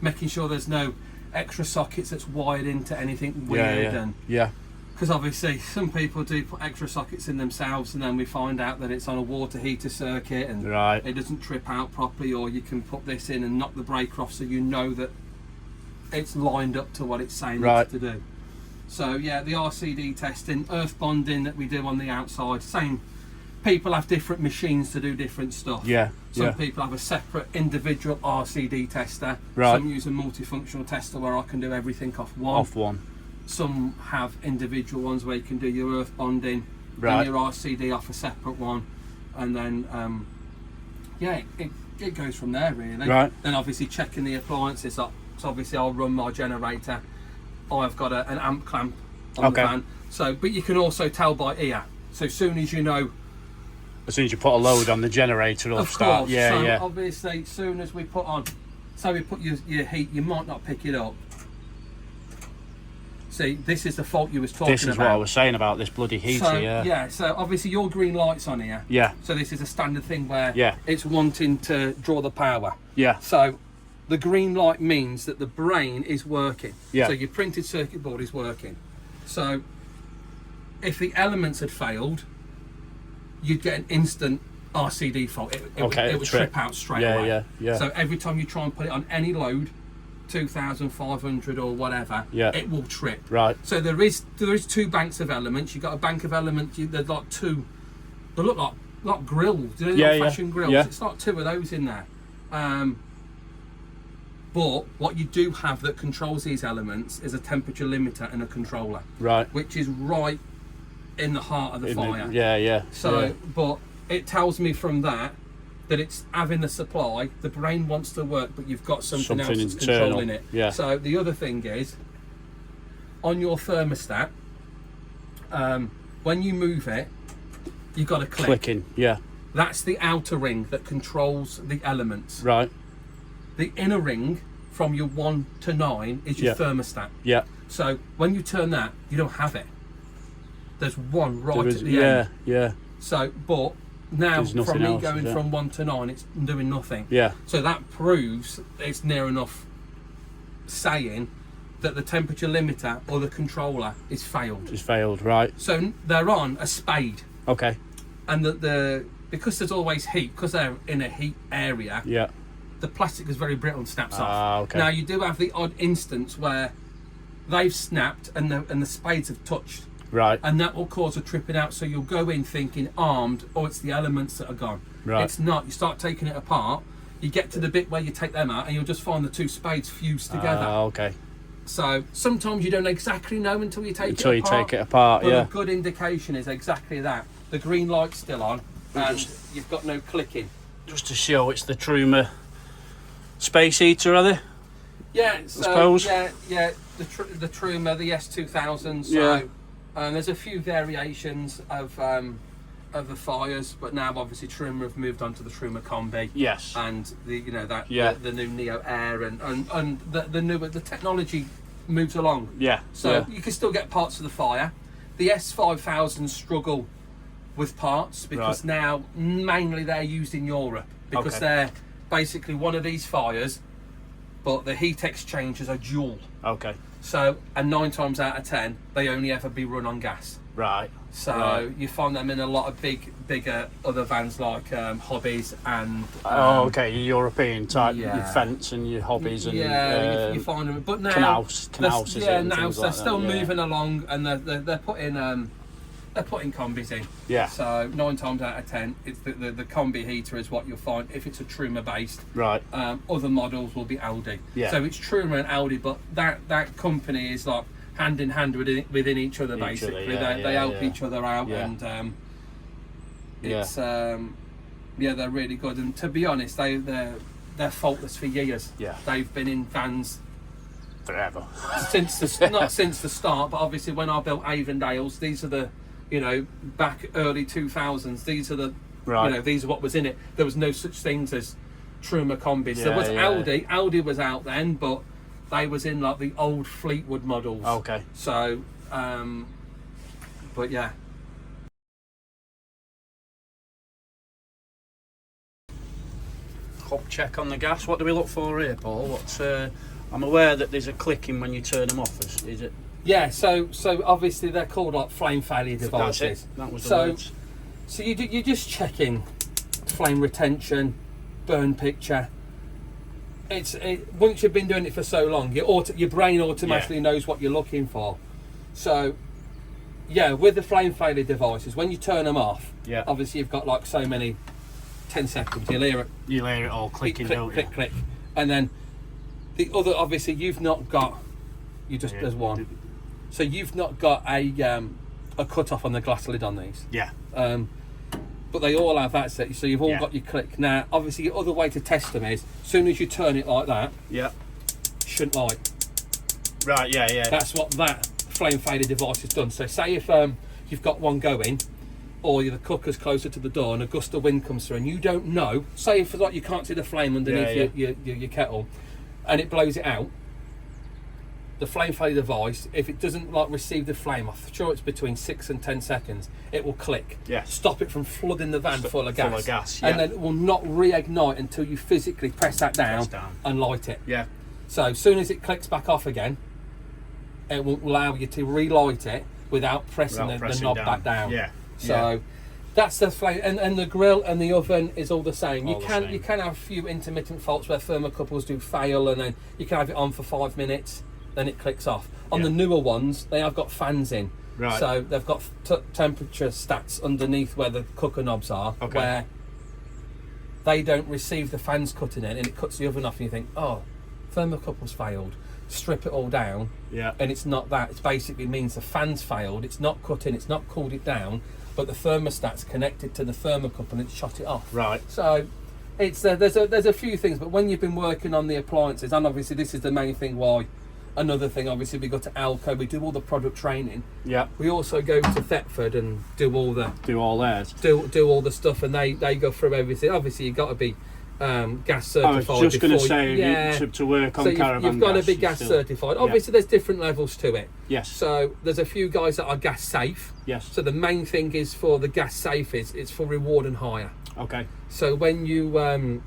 Speaker 2: making sure there's no extra sockets that's wired into anything weird.
Speaker 1: Yeah.
Speaker 2: Because obviously some people do put extra sockets in themselves and then we find out that it's on a water heater circuit and
Speaker 1: right.
Speaker 2: it doesn't trip out properly, or you can put this in and knock the breaker off so you know that it's lined up to what it's saying
Speaker 1: right.
Speaker 2: to do. So yeah, the RCD testing, earth bonding that we do on the outside, same. People have different machines to do different stuff.
Speaker 1: Yeah.
Speaker 2: Some people have a separate individual RCD tester.
Speaker 1: Right.
Speaker 2: Some use a multifunctional tester where I can do everything off one. Some have individual ones where you can do your earth bonding and your RCD off a separate one, and then it goes from there really.
Speaker 1: Right.
Speaker 2: Then obviously checking the appliances up. So obviously I'll run my generator. I've got an amp clamp on the van. So, but you can also tell by ear. So as soon as you know.
Speaker 1: As soon as you put a load on the generator, it'll start.
Speaker 2: Course.
Speaker 1: Yeah,
Speaker 2: so obviously, as soon as we put on, so we put your heat, you might not pick it up. See, this is the fault you was talking about.
Speaker 1: This is what I was saying about this bloody heater,
Speaker 2: so,
Speaker 1: yeah.
Speaker 2: So obviously your green light's on here.
Speaker 1: Yeah.
Speaker 2: So this is a standard thing where
Speaker 1: yeah.
Speaker 2: it's wanting to draw the power.
Speaker 1: Yeah.
Speaker 2: So the green light means that the brain is working.
Speaker 1: Yeah.
Speaker 2: So your printed circuit board is working. So if the elements had failed, you'd get an instant RCD fault. It would trip out straight away.
Speaker 1: Yeah.
Speaker 2: So every time you try and put it on any load, 2,500 or whatever, it will trip.
Speaker 1: Right.
Speaker 2: So there is two banks of elements. You've got a bank of elements. There's like two. They look like grills. You know, old-fashioned grills.
Speaker 1: Yeah.
Speaker 2: It's like two of those in there. But what you do have that controls these elements is a temperature limiter and a controller.
Speaker 1: Right.
Speaker 2: Which is right in the heart of the fire.
Speaker 1: Yeah.
Speaker 2: So, but it tells me from that it's having the supply, the brain wants to work, but you've got something else that's controlling it.
Speaker 1: Yeah.
Speaker 2: So the other thing is, on your thermostat, when you move it, you've got to click.
Speaker 1: Clicking, yeah.
Speaker 2: That's the outer ring that controls the elements.
Speaker 1: Right.
Speaker 2: The inner ring, from your 1 to 9, is your thermostat.
Speaker 1: Yeah.
Speaker 2: So when you turn that, you don't have it. There's one right at the end.
Speaker 1: Yeah.
Speaker 2: So, but now from me
Speaker 1: else,
Speaker 2: going from 1 to 9, it's doing nothing.
Speaker 1: Yeah.
Speaker 2: So that proves it's near enough saying that the temperature limiter or the controller is failed.
Speaker 1: It's failed, right.
Speaker 2: So they're on a spade.
Speaker 1: Okay.
Speaker 2: And the because there's always heat, because they're in a heat area,
Speaker 1: Yeah.
Speaker 2: the plastic is very brittle and snaps off.
Speaker 1: Ah, okay.
Speaker 2: Now you do have the odd instance where they've snapped and the spades have touched,
Speaker 1: Right.
Speaker 2: and that will cause a tripping out. So you'll go in thinking armed, or it's the elements that are gone.
Speaker 1: Right.
Speaker 2: It's not. You start taking it apart, you get to the bit where you take them out, and you'll just find the two spades fused together.
Speaker 1: Ah, okay.
Speaker 2: So sometimes you don't exactly know until you take
Speaker 1: Until
Speaker 2: it
Speaker 1: you
Speaker 2: apart.
Speaker 1: take it apart,
Speaker 2: But
Speaker 1: yeah.
Speaker 2: a good indication is exactly that. The green light's still on, and you've got no clicking.
Speaker 1: Just to show it's the Truma space heater, are they?
Speaker 2: Yeah, so,
Speaker 1: suppose.
Speaker 2: yeah. The Truma, the S2000. So,
Speaker 1: Yeah.
Speaker 2: there's a few variations of the fires, but now obviously Truma have moved on to the Truma Combi.
Speaker 1: Yes.
Speaker 2: And the
Speaker 1: Yeah.
Speaker 2: the new Neo Air and the technology moves along.
Speaker 1: Yeah.
Speaker 2: So
Speaker 1: yeah.
Speaker 2: you can still get parts of the fire. The S5000 struggle with parts because
Speaker 1: Right.
Speaker 2: now mainly they're used in Europe because
Speaker 1: Okay.
Speaker 2: they're basically one of these fires, but the heat exchangers are dual.
Speaker 1: Okay.
Speaker 2: So, and 9 times out of 10, they only ever be run on gas.
Speaker 1: Right.
Speaker 2: So
Speaker 1: Right.
Speaker 2: you find them in a lot of bigger other vans like Hobbies and.
Speaker 1: Oh, okay. Your European type,
Speaker 2: yeah.
Speaker 1: your fence and your hobbies and
Speaker 2: you find them, but now
Speaker 1: canals is it, and
Speaker 2: now
Speaker 1: things
Speaker 2: they're
Speaker 1: like
Speaker 2: still
Speaker 1: that, yeah.
Speaker 2: moving along, and they're putting combis in.
Speaker 1: Yeah.
Speaker 2: So 9 times out of 10, it's the combi heater is what you'll find if it's a Truma based.
Speaker 1: Right.
Speaker 2: Other models will be Aldi.
Speaker 1: Yeah.
Speaker 2: So it's Truma and Aldi, but that company is like hand in hand within each other basically. They help each other out,
Speaker 1: Yeah.
Speaker 2: and it's they're really good. And to be honest, they're faultless for years.
Speaker 1: Yeah.
Speaker 2: They've been in vans
Speaker 1: Forever.
Speaker 2: not since the start, but obviously when I built Avondales, these are the, back early 2000s. These are the,
Speaker 1: Right.
Speaker 2: these are what was in it. There was no such things as Truma combis. There
Speaker 1: Yeah,
Speaker 2: was
Speaker 1: yeah.
Speaker 2: Aldi. Aldi was out then, but they was in like the old Fleetwood models.
Speaker 1: Okay.
Speaker 2: So, but yeah.
Speaker 1: Hub check on the gas. What do we look for here, Paul? What's I'm aware that there's a clicking when you turn them off. Is it?
Speaker 2: Yeah, so obviously they're called like flame failure
Speaker 1: That's
Speaker 2: devices.
Speaker 1: it. That was the
Speaker 2: So,
Speaker 1: words.
Speaker 2: so you're just checking flame retention, burn picture. Once you've been doing it for so long, your brain automatically knows what you're looking for. So, yeah, with the flame failure devices, when you turn them off,
Speaker 1: Yeah.
Speaker 2: obviously you've got like so many 10 seconds. You'll hear it.
Speaker 1: You hear it all clicking,
Speaker 2: click,
Speaker 1: don't
Speaker 2: click,
Speaker 1: you?
Speaker 2: click, and then the other. Obviously, you've not got. There's one. So you've not got a cut off on the glass lid on these.
Speaker 1: Yeah.
Speaker 2: But they all have that set. So you've all
Speaker 1: Yeah.
Speaker 2: got your click. Now, obviously, your other way to test them is as soon as you turn it like that,
Speaker 1: Yeah.
Speaker 2: it shouldn't light.
Speaker 1: Right. Yeah. Yeah.
Speaker 2: That's what that flame failure device has done. So say if you've got one going, or the cooker's closer to the door and a gust of wind comes through and you don't know, say if like you can't see the flame underneath your kettle and it blows it out, the flame failure device, if it doesn't like receive the flame, I'm sure it's between 6 and 10 seconds, it will click.
Speaker 1: Yeah.
Speaker 2: Stop it from flooding the van full of gas.
Speaker 1: Full of gas,
Speaker 2: And
Speaker 1: yeah.
Speaker 2: then it will not reignite until you physically press that down, and light it.
Speaker 1: Yeah.
Speaker 2: So as soon as it clicks back off again, it will allow you to relight it without pressing the knob back down.
Speaker 1: Yeah.
Speaker 2: So that's the flame, and the grill and the oven is all the same.
Speaker 1: All the same.
Speaker 2: You can have a few intermittent faults where thermocouples do fail, and then you can have it on for 5 minutes, then it clicks off. On the newer ones, they have got fans in,
Speaker 1: Right.
Speaker 2: so they've got temperature stats underneath where the cooker knobs are, where they don't receive the fans cutting in, and it cuts the oven off, and you think, oh, thermocouples failed. Strip it all down,
Speaker 1: Yeah.
Speaker 2: and it's not that. It basically means the fans failed. It's not cut in, it's not cooled it down, but the thermostat's connected to the thermocouple and it's shut it off.
Speaker 1: Right.
Speaker 2: So it's there's a few things, but when you've been working on the appliances, and obviously this is the main thing why. Another thing, obviously, we go to Alco, we do all the product training.
Speaker 1: Yeah.
Speaker 2: We also go to Thetford and do all the
Speaker 1: theirs.
Speaker 2: do all the stuff, and they go through everything. Obviously, you've got to be gas certified.
Speaker 1: I was just going to
Speaker 2: before
Speaker 1: say, to work on
Speaker 2: so
Speaker 1: Caravan
Speaker 2: you've got to
Speaker 1: gas,
Speaker 2: be
Speaker 1: you
Speaker 2: gas
Speaker 1: still-
Speaker 2: certified. Obviously, there's different levels to it.
Speaker 1: Yes.
Speaker 2: So there's a few guys that are gas safe.
Speaker 1: Yes.
Speaker 2: So the main thing is for the gas safe is it's for reward and hire.
Speaker 1: Okay.
Speaker 2: So when you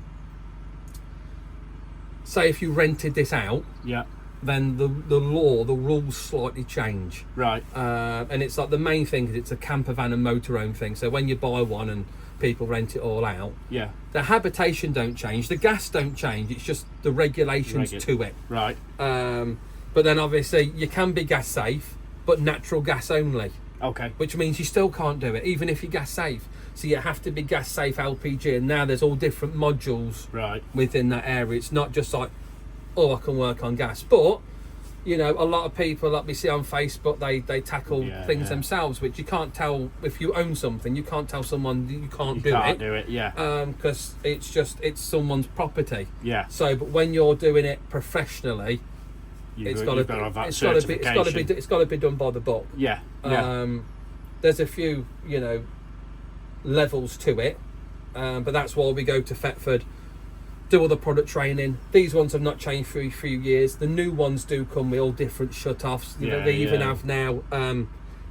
Speaker 2: say if you rented this out,
Speaker 1: Yeah.
Speaker 2: then the rules slightly change.
Speaker 1: Right.
Speaker 2: And it's like the main thing is it's a camper van and motorhome thing. So when you buy one and people rent it all out.
Speaker 1: Yeah.
Speaker 2: The habitation don't change, the gas don't change. It's just the regulations to it.
Speaker 1: Right.
Speaker 2: But then obviously you can be gas safe, but natural gas only.
Speaker 1: Okay.
Speaker 2: Which means you still can't do it, even if you're gas safe. So you have to be gas safe LPG, and now there's all different modules within that area. It's not just like, oh, I can work on gas. But, you know, a lot of people, like we see on Facebook, they tackle things themselves, which you can't tell. If you own something, you can't tell someone you can't do it. Because it's someone's property.
Speaker 1: Yeah.
Speaker 2: So, but when you're doing it professionally, it's got to be done by the book.
Speaker 1: Yeah.
Speaker 2: There's a few, you know, levels to it, but that's why we go to Thetford, do all the product training. These ones have not changed for a few years. The new ones do come with all different shut-offs. They even have now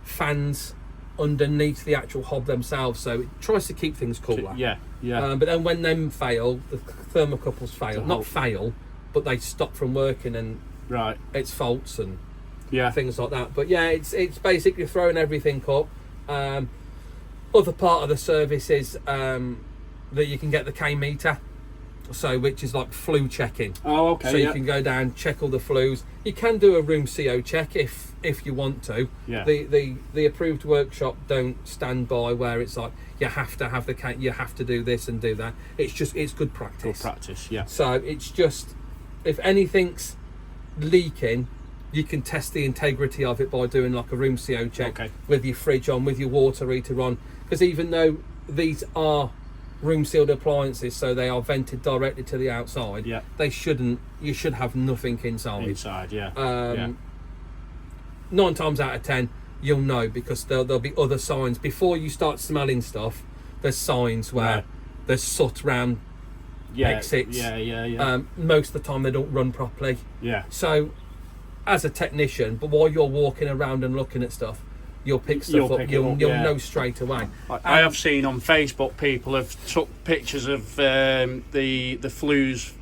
Speaker 2: fans underneath the actual hob themselves, so it tries to keep things cooler. But then when them fail, the thermocouples fail. Not fail, but they stop from working, and it's faults and things like that. But yeah, it's basically throwing everything up. Other part of the service is that you can get the K meter, so which is like flue checking.
Speaker 1: Oh, okay.
Speaker 2: So you can go down, check all the flues. You can do a room CO check if you want to.
Speaker 1: Yeah.
Speaker 2: The approved workshop don't stand by where it's like you have to have the K, you have to do this and do that. It's good practice.
Speaker 1: Good practice, yeah.
Speaker 2: So it's just, if anything's leaking, you can test the integrity of it by doing like a room CO check with your fridge on, with your water heater on. Because even though these are room sealed appliances, so they are vented directly to the outside, they shouldn't. You should have nothing inside. 9 times out of 10, you'll know, because there'll be other signs before you start smelling stuff. There's signs where there's soot round exits. Most of the time they don't run properly. So as a technician, but while you're walking around and looking at stuff, you'll pick stuff up. You'll know straight away.
Speaker 1: I have seen on Facebook people have took pictures of the flues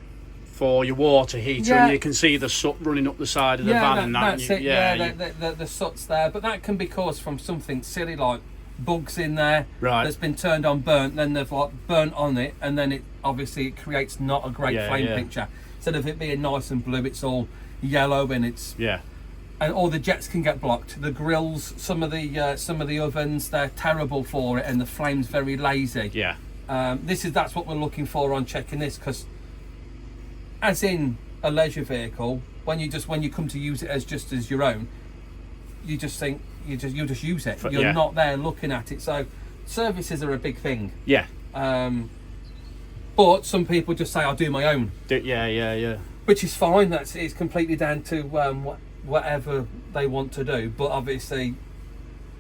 Speaker 1: for your water heater, and you can see the soot running up the side of the van. And
Speaker 2: that's it. The soot's there, but that can be caused from something silly like bugs in there that's been turned on, burnt. Then they've like burnt on it, and then it creates not a great flame picture. Instead of it being nice and blue, it's all yellow, and it's and all the jets can get blocked. The grills, some of the ovens, they're terrible for it, and the flame's very lazy. That's what we're looking for on checking this, because as in a leisure vehicle, when you come to use it as your own, you just think you just use it. You're not there looking at it. So services are a big thing. But some people just say, I'll do my own. Which is fine. It's completely down to whatever they want to do. But obviously,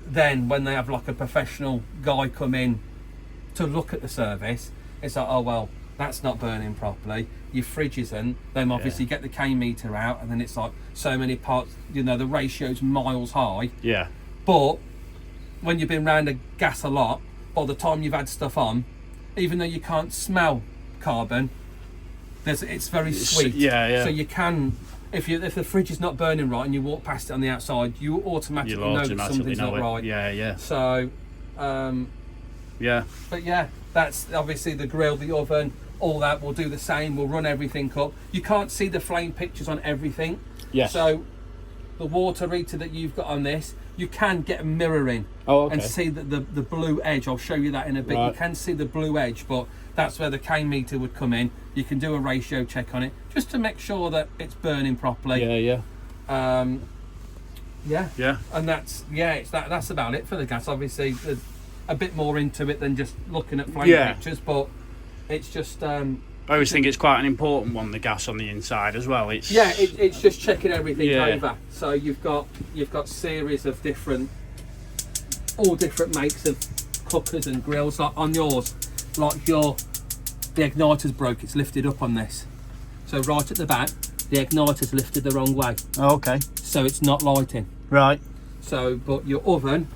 Speaker 2: then when they have like a professional guy come in to look at the service, it's like, oh well, that's not burning properly. Your fridge isn't. Then obviously get the K meter out, and then it's like so many parts. You know, the ratio's miles high. But when you've been round a gas a lot, by the time you've had stuff on, even though you can't smell carbon, it's very sweet. So you can, if the fridge is not burning right and you walk past it on the outside, you automatically know that something's not right. So but yeah, that's obviously the grill, the oven, all that will do the same. We'll run everything up. You can't see the flame pictures on everything. So the water heater that you've got on this, you can get a mirror in and see the blue edge. I'll show you that in a bit. You can see the blue edge, but that's where the K meter would come in. You can do a ratio check on it just to make sure that it's burning properly. And that's about it for the gas. Obviously there's a bit more into it than just looking at flame pictures, but it's just I
Speaker 3: always think it's quite an important one, the gas on the inside as well. It's
Speaker 2: it's just checking everything over. So you've got series of all different makes of cookers and grills. Like on yours, the igniter's broke. It's lifted up on this. So right at the back, the igniter's lifted the wrong way.
Speaker 3: Oh, okay.
Speaker 2: So it's not lighting.
Speaker 3: Right.
Speaker 2: So, but your oven.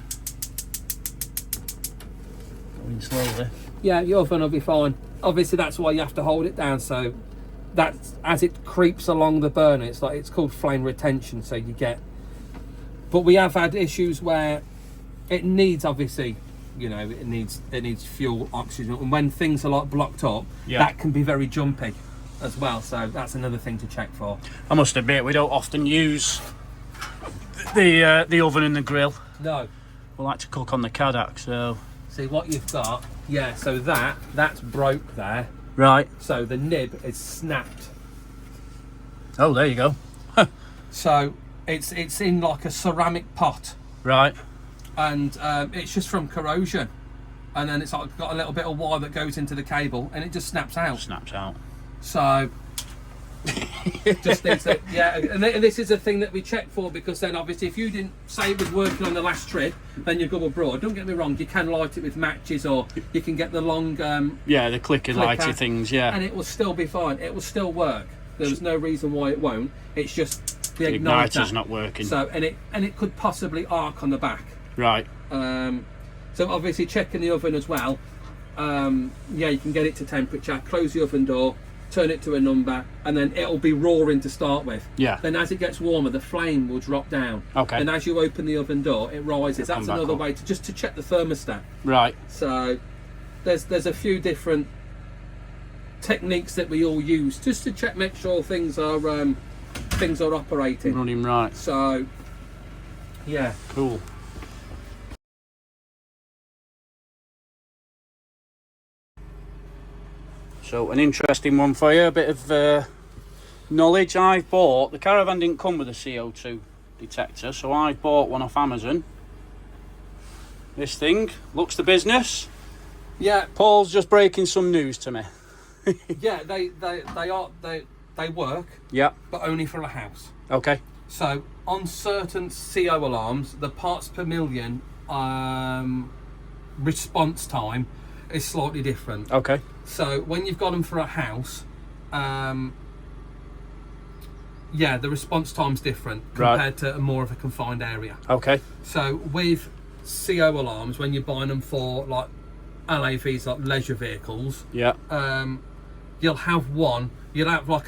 Speaker 3: Going slowly.
Speaker 2: Yeah, your oven will be fine. Obviously, that's why you have to hold it down. So that as it creeps along the burner, it's called flame retention. So you get. But we have had issues where it needs obviously you know, it needs fuel, oxygen, and when things are like blocked up,
Speaker 3: Yeah.
Speaker 2: that can be very jumpy as well. So that's another thing to check for.
Speaker 3: I must admit, we don't often use the oven and the grill.
Speaker 2: No.
Speaker 3: We like to cook on the Cadac, so...
Speaker 2: See what you've got. Yeah. So that's broke there.
Speaker 3: Right.
Speaker 2: So the nib is snapped.
Speaker 3: Oh, there you go.
Speaker 2: So it's in like a ceramic pot,
Speaker 3: Right.
Speaker 2: and it's just from corrosion, and then it's like got a little bit of wire that goes into the cable, and it just snaps out.
Speaker 3: Snaps out.
Speaker 2: So just needs to, yeah. And this is a thing that we check for, because then obviously if you didn't say it was working on the last trip, then you go abroad. Don't get me wrong, you can light it with matches, or you can get the long
Speaker 3: Yeah, the clicker lighty things, yeah.
Speaker 2: and it will still be fine. It will still work. There's no reason why it won't. It's just the
Speaker 3: igniter's not working.
Speaker 2: So and it could possibly arc on the back.
Speaker 3: Right.
Speaker 2: So obviously checking the oven as well. Yeah, you can get it to temperature. Close the oven door, turn it to a number, and then it'll be roaring to start with.
Speaker 3: Yeah.
Speaker 2: Then as it gets warmer, the flame will drop down.
Speaker 3: Okay.
Speaker 2: And as you open the oven door, it rises. That's
Speaker 3: back
Speaker 2: another
Speaker 3: up.
Speaker 2: way to just to check the thermostat.
Speaker 3: Right.
Speaker 2: So there's a few different techniques that we all use just to check, make sure things are operating.
Speaker 3: Running right.
Speaker 2: So yeah.
Speaker 3: Cool. So an interesting one for you, a bit of knowledge. I've bought, the Caravan didn't come with a CO2 detector, so I bought one off Amazon. This thing looks the business.
Speaker 2: Yeah.
Speaker 3: Paul's just breaking some news to me.
Speaker 2: Yeah, they work,
Speaker 3: Yeah.
Speaker 2: but only for a house.
Speaker 3: Okay.
Speaker 2: So on certain CO alarms, the parts per million response time is slightly different.
Speaker 3: Okay.
Speaker 2: So when you've got them for a house, yeah, the response time's different compared to more of a confined area.
Speaker 3: Okay.
Speaker 2: So with CO alarms, when you're buying them for like LAVs, like leisure vehicles,
Speaker 3: Yeah.
Speaker 2: you'll have like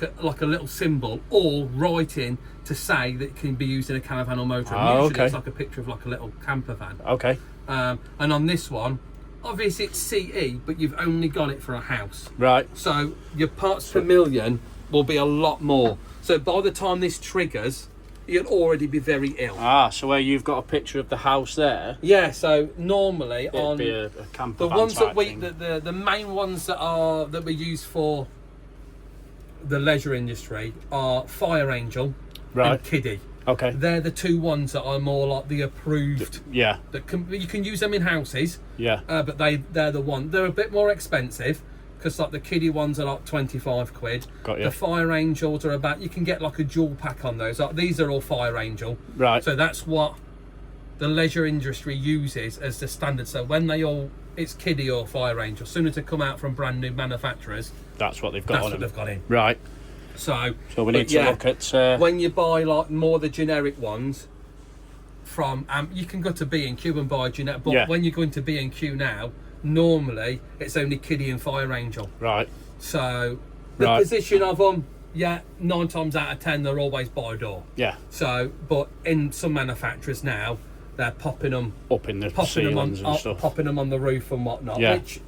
Speaker 2: a little symbol all writing to say that it can be used in a caravan or motor.
Speaker 3: Oh,
Speaker 2: Usually
Speaker 3: okay.
Speaker 2: it's like a picture of like a little camper van.
Speaker 3: Okay.
Speaker 2: And on this one, obviously it's CE, but you've only got it for a house.
Speaker 3: Right.
Speaker 2: So your parts per million will be a lot more. So by the time this triggers, you'll already be very ill.
Speaker 3: Ah, so where you've got a picture of the house there,
Speaker 2: Yeah, so normally
Speaker 3: it'd
Speaker 2: on
Speaker 3: be a camper
Speaker 2: the
Speaker 3: van
Speaker 2: ones
Speaker 3: type
Speaker 2: that we
Speaker 3: thing.
Speaker 2: the main ones that we use for the leisure industry are Fire Angel
Speaker 3: Right.
Speaker 2: and Kiddie.
Speaker 3: Okay.
Speaker 2: They're the two ones that are more like the approved.
Speaker 3: Yeah.
Speaker 2: You can use them in houses,
Speaker 3: Yeah.
Speaker 2: but they're the one. They're a bit more expensive because like the Kiddie ones are like 25 quid.
Speaker 3: Got you.
Speaker 2: The Fire Angels are about, you can get like a dual pack on those. Like, these are all Fire Angel.
Speaker 3: Right.
Speaker 2: So that's what the leisure industry uses as the standard. So when it's Kiddie or Fire Angel, as soon as they come out from brand new manufacturers,
Speaker 3: That's what they've got
Speaker 2: that's
Speaker 3: on
Speaker 2: what
Speaker 3: them.
Speaker 2: they've got in.
Speaker 3: Right.
Speaker 2: So
Speaker 3: We need to look at.
Speaker 2: when you buy like more the generic ones from you can go to B&Q and buy generic, but
Speaker 3: Yeah.
Speaker 2: when you go into B&Q now, normally it's only Kiddie and Fire Angel.
Speaker 3: Right.
Speaker 2: So the
Speaker 3: Right.
Speaker 2: position of them, 9 times out of 10 they're always by door.
Speaker 3: Yeah.
Speaker 2: So but in some manufacturers now, they're popping them
Speaker 3: Up in the ceilings and stuff.
Speaker 2: popping them on the roof and whatnot.
Speaker 3: Yeah.
Speaker 2: Which,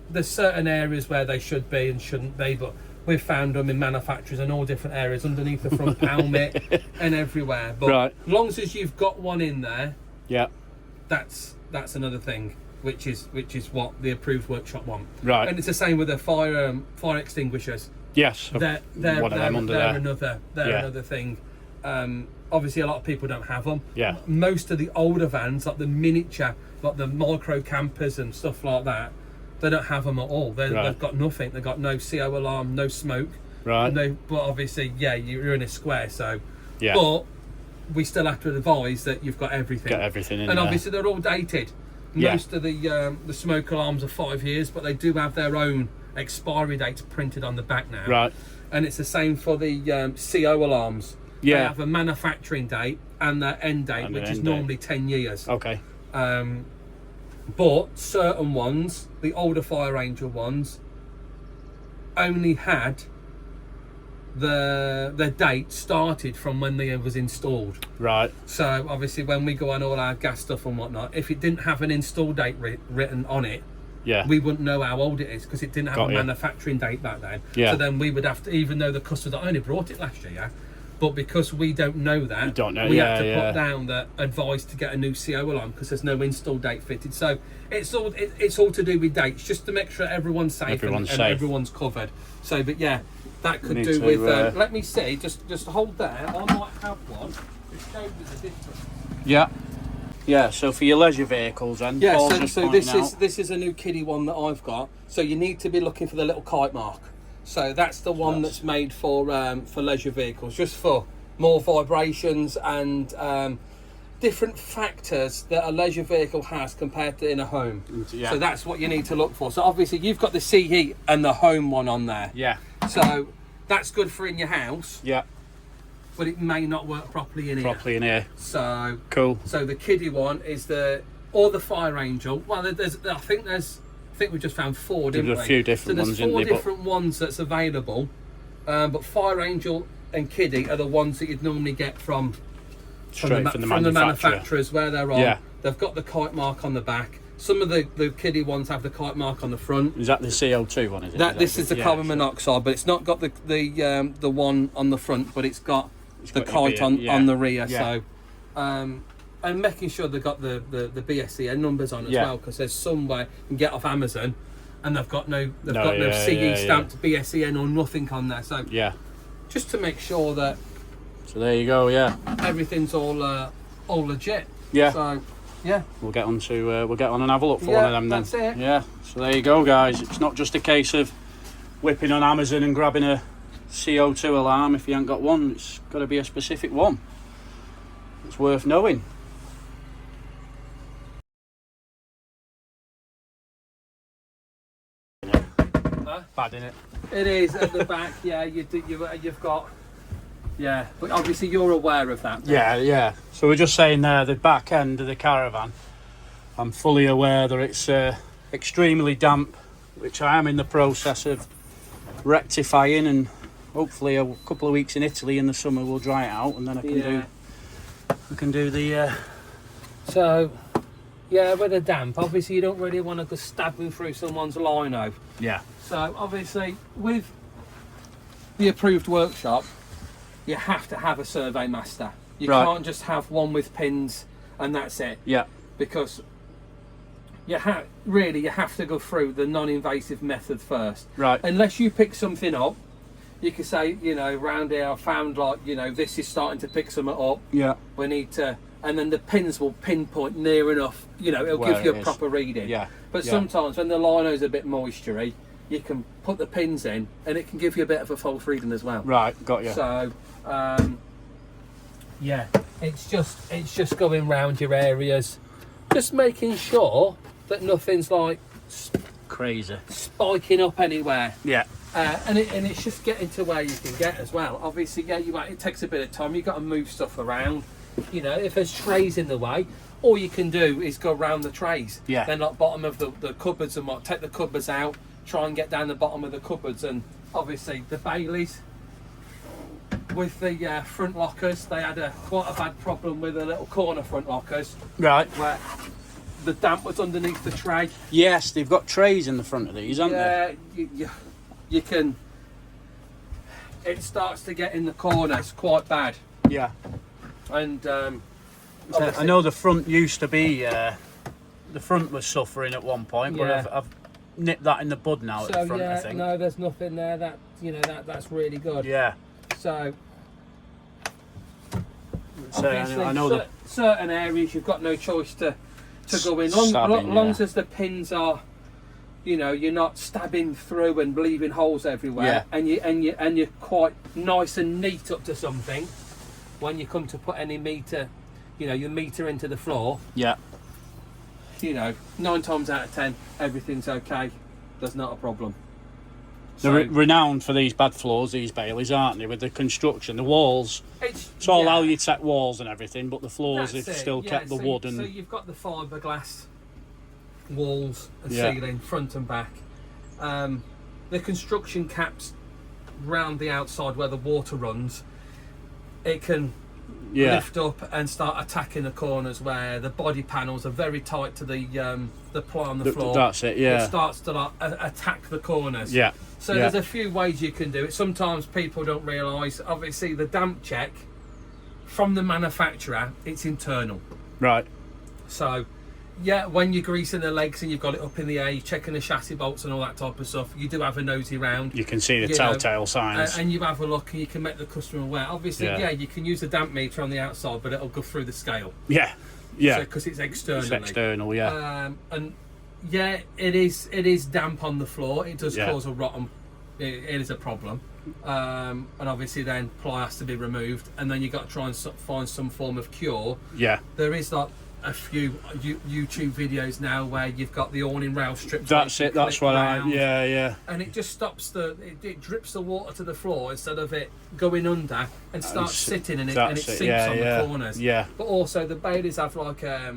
Speaker 2: there's certain areas where they should be and shouldn't be, but we've found them in manufacturers in all different areas, underneath the front helmet and everywhere. But
Speaker 3: Right.
Speaker 2: as long as you've got one in there,
Speaker 3: Yeah.
Speaker 2: that's another thing, which is what the approved workshop want.
Speaker 3: Right.
Speaker 2: And it's the same with the fire extinguishers.
Speaker 3: Yes.
Speaker 2: They're
Speaker 3: one of them under there.
Speaker 2: another thing. Obviously a lot of people don't have them.
Speaker 3: Yeah.
Speaker 2: Most of the older vans, like the miniature, like the micro campers and stuff like that, they don't have them at all.
Speaker 3: Right.
Speaker 2: They've got nothing. They've got no CO alarm, no smoke.
Speaker 3: Right.
Speaker 2: But obviously, you're in a square, so.
Speaker 3: Yeah.
Speaker 2: But we still have to advise that you've got everything.
Speaker 3: Got everything in
Speaker 2: and
Speaker 3: there.
Speaker 2: obviously they're all dated.
Speaker 3: Yeah.
Speaker 2: Most of the smoke alarms are 5 years, but they do have their own expiry dates printed on the back now.
Speaker 3: Right.
Speaker 2: And it's the same for the CO alarms.
Speaker 3: Yeah.
Speaker 2: They have a manufacturing date and their end date,
Speaker 3: And
Speaker 2: which
Speaker 3: the
Speaker 2: is
Speaker 3: end date.
Speaker 2: normally 10 years.
Speaker 3: Okay.
Speaker 2: But certain ones, the older Fire Angel ones, only had the date started from when the was installed.
Speaker 3: Right.
Speaker 2: So obviously when we go on all our gas stuff and whatnot, if it didn't have an install date written on it,
Speaker 3: Yeah.
Speaker 2: we wouldn't know how old it is because it didn't have
Speaker 3: Got
Speaker 2: a
Speaker 3: you.
Speaker 2: manufacturing date back then.
Speaker 3: Yeah.
Speaker 2: So then we would have to, even though the customer only brought it last year, but because we don't know that,
Speaker 3: You don't know,
Speaker 2: we
Speaker 3: yeah,
Speaker 2: have to
Speaker 3: yeah.
Speaker 2: put down that advised to get a new CO alarm because there's no install date fitted. So it's all to do with dates, just to make sure everyone's safe
Speaker 3: Everyone's
Speaker 2: and
Speaker 3: safe.
Speaker 2: everyone's covered. So, but yeah, that could
Speaker 3: Need
Speaker 2: do
Speaker 3: to,
Speaker 2: with. Let me see. Just hold there. I might have one to show you the difference.
Speaker 3: Yeah. Yeah. So for your leisure vehicles, then.
Speaker 2: Yeah,
Speaker 3: Paul's
Speaker 2: so,
Speaker 3: just
Speaker 2: so
Speaker 3: pointing
Speaker 2: this is a new kiddie one that I've got. So you need to be looking for the little kite mark. So that's the one that's made for leisure vehicles, just for more vibrations and different factors that a leisure vehicle has compared to in a home.
Speaker 3: Yeah.
Speaker 2: So that's what you need to look for. So obviously you've got the sea heat and the home one on there.
Speaker 3: Yeah.
Speaker 2: So that's good for in your house,
Speaker 3: Yeah.
Speaker 2: but it may not work properly in here.
Speaker 3: Properly in here.
Speaker 2: So
Speaker 3: Cool.
Speaker 2: so the kiddie one is the Fire Angel. Well, I think we just found four, didn't we?
Speaker 3: There's a few different
Speaker 2: so
Speaker 3: ones,
Speaker 2: there's
Speaker 3: isn't
Speaker 2: four
Speaker 3: there? But-
Speaker 2: different ones that's available, but Fire Angel and kiddie are the ones that you'd normally get from
Speaker 3: Straight
Speaker 2: the manufacturers where they're on.
Speaker 3: Yeah.
Speaker 2: They've got the kite mark on the back. Some of the kiddie ones have the kite mark on the front.
Speaker 3: Is that the CO2 one? Is it?
Speaker 2: This is the
Speaker 3: yeah,
Speaker 2: carbon
Speaker 3: so-
Speaker 2: monoxide, but it's not got the one on the front, but it's got the
Speaker 3: got your
Speaker 2: kite
Speaker 3: B- yeah.
Speaker 2: on the rear.
Speaker 3: Yeah.
Speaker 2: So, and making sure they've got the BSCN numbers on as
Speaker 3: Yeah.
Speaker 2: well, because there's somewhere you can get off Amazon, and they've got no
Speaker 3: yeah,
Speaker 2: CE
Speaker 3: yeah,
Speaker 2: stamped BSCN or nothing on there. So
Speaker 3: Yeah.
Speaker 2: just to make sure that
Speaker 3: So there you go. Yeah.
Speaker 2: everything's all legit.
Speaker 3: Yeah.
Speaker 2: So yeah.
Speaker 3: We'll get on and have a look for
Speaker 2: Yeah,
Speaker 3: one of them then.
Speaker 2: that's it.
Speaker 3: Yeah. So there you go, guys. It's not just a case of whipping on Amazon and grabbing a CO2 alarm if you ain't got one. It's got to be a specific one. It's worth knowing. Bad, innit?
Speaker 2: It is at the back. Yeah, you've got. Yeah, but obviously you're aware of that.
Speaker 3: Yeah, yeah. So we're just saying there, the back end of the Caravan, I'm fully aware that it's extremely damp, which I am in the process of rectifying, and hopefully a couple of weeks in Italy in the summer will dry it out, and then I can do the
Speaker 2: So, yeah, with the damp, obviously you don't really want to go stabbing through someone's lino.
Speaker 3: yeah.
Speaker 2: So obviously with the approved workshop, you have to have a survey master. You
Speaker 3: Right.
Speaker 2: can't just have one with pins and that's it,
Speaker 3: Yeah.
Speaker 2: because you have to go through the non-invasive method first.
Speaker 3: Right.
Speaker 2: Unless you pick something up, you could say, round here I found this is starting to pick something up.
Speaker 3: Yeah.
Speaker 2: We need to, and then the pins will pinpoint near enough. It'll
Speaker 3: Where
Speaker 2: give you
Speaker 3: it
Speaker 2: a
Speaker 3: is.
Speaker 2: proper reading.
Speaker 3: Yeah.
Speaker 2: But
Speaker 3: Yeah.
Speaker 2: sometimes when the lino's a bit moistury, you can put the pins in, and it can give you a bit of a false reading as well.
Speaker 3: Right. Got you.
Speaker 2: So, yeah, it's just going round your areas, just making sure that nothing's like
Speaker 3: Crazy.
Speaker 2: spiking up anywhere.
Speaker 3: Yeah.
Speaker 2: And it's just getting to where you can get as well. Obviously, yeah, it takes a bit of time. You've got to move stuff around. If there's trays in the way, all you can do is go around the trays.
Speaker 3: Yeah.
Speaker 2: Then like bottom of the cupboards and take the cupboards out, try and get down the bottom of the cupboards, and obviously the Baileys with the front lockers, they had quite a bad problem with the little corner front lockers
Speaker 3: Right.
Speaker 2: where the damp was underneath the tray.
Speaker 3: Yes, they've got trays in the front of these, haven't they?
Speaker 2: Yeah, you can. It starts to get in the corners quite bad,
Speaker 3: Yeah.
Speaker 2: and
Speaker 3: I know the front used to be. The front was suffering at one point, but
Speaker 2: Yeah.
Speaker 3: I've nipped that in the bud now at the front. I think.
Speaker 2: no, there's nothing there that that's really good.
Speaker 3: Yeah.
Speaker 2: So
Speaker 3: So
Speaker 2: obviously,
Speaker 3: I know that.
Speaker 2: certain areas you've got no choice to go in. Long
Speaker 3: Stabbing,
Speaker 2: as the pins are, you're not stabbing through and leaving holes everywhere, and you're quite nice and neat up to something. When you come to put any meter, your meter into the floor,
Speaker 3: Yeah.
Speaker 2: 9 times out of 10, everything's okay. There's not a problem.
Speaker 3: They're renowned for these bad floors, these Baileys, aren't they? With the construction, the walls. It's all Alutech walls and everything, but the floors have still kept the wood and.
Speaker 2: So you've got the fiberglass walls and
Speaker 3: Yeah.
Speaker 2: ceiling, front and back. The construction caps round the outside where the water runs, it can lift up and start attacking the corners where the body panels are very tight to the ply on the floor.
Speaker 3: That's it, yeah.
Speaker 2: It starts to like attack the corners.
Speaker 3: Yeah.
Speaker 2: So there's a few ways you can do it. Sometimes people don't realise, obviously the damp check from the manufacturer, it's internal.
Speaker 3: Right.
Speaker 2: So yeah, when you're greasing the legs and you've got it up in the air, you're checking the chassis bolts and all that type of stuff, you do have a nosy round.
Speaker 3: You can see the telltale signs.
Speaker 2: And you have a look and you can make the customer aware. Obviously, you can use a damp meter on the outside, but it'll go through the scale.
Speaker 3: Yeah, yeah.
Speaker 2: Because it's externally.
Speaker 3: It's external, yeah.
Speaker 2: And yeah, it is damp on the floor. It does cause a rot on. It is a problem. And obviously then ply has to be removed, and then you got to try and find some form of cure.
Speaker 3: Yeah.
Speaker 2: There is like a few YouTube videos now where you've got the awning rail strips.
Speaker 3: That's it. That's what yeah.
Speaker 2: And it just stops it drips the water to the floor instead of it going under and starts sitting and it sinks on the corners.
Speaker 3: Yeah.
Speaker 2: But also the bailies have like a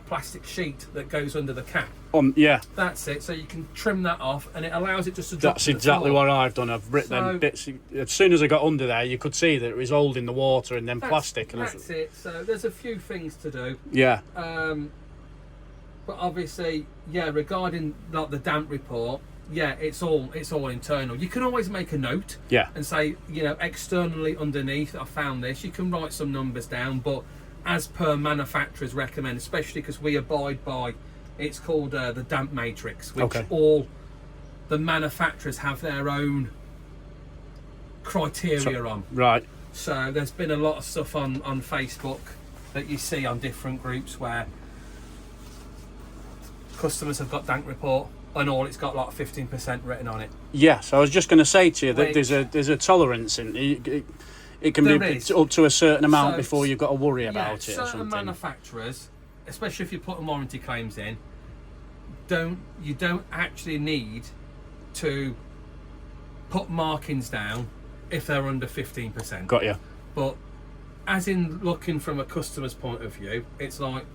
Speaker 2: plastic sheet that goes under the cap.
Speaker 3: Yeah.
Speaker 2: That's it. So you can trim that off, and it allows it just to drop.
Speaker 3: That's exactly what I've done. I've ripped them bits. As soon as I got under there, you could see that it was holding the water and then plastic.
Speaker 2: That's it. So there's a few things to do.
Speaker 3: Yeah.
Speaker 2: But obviously, regarding like the damp report, it's all internal. You can always make a note.
Speaker 3: Yeah.
Speaker 2: And say, externally underneath, I found this. You can write some numbers down, but as per manufacturers recommend, especially because we abide by. It's called the damp matrix, which all the manufacturers have their own criteria on.
Speaker 3: Right.
Speaker 2: So there's been a lot of stuff on Facebook that you see on different groups where customers have got damp report and all it's got like 15% written on it.
Speaker 3: Yes, I was just going to say to you that there's a tolerance in it can be up to a certain amount before you've got to worry about it or something.
Speaker 2: Certain manufacturers, especially if you're putting warranty claims in, you don't actually need to put markings down if they're under 15%.
Speaker 3: Got you.
Speaker 2: But as in looking from a customer's point of view, it's like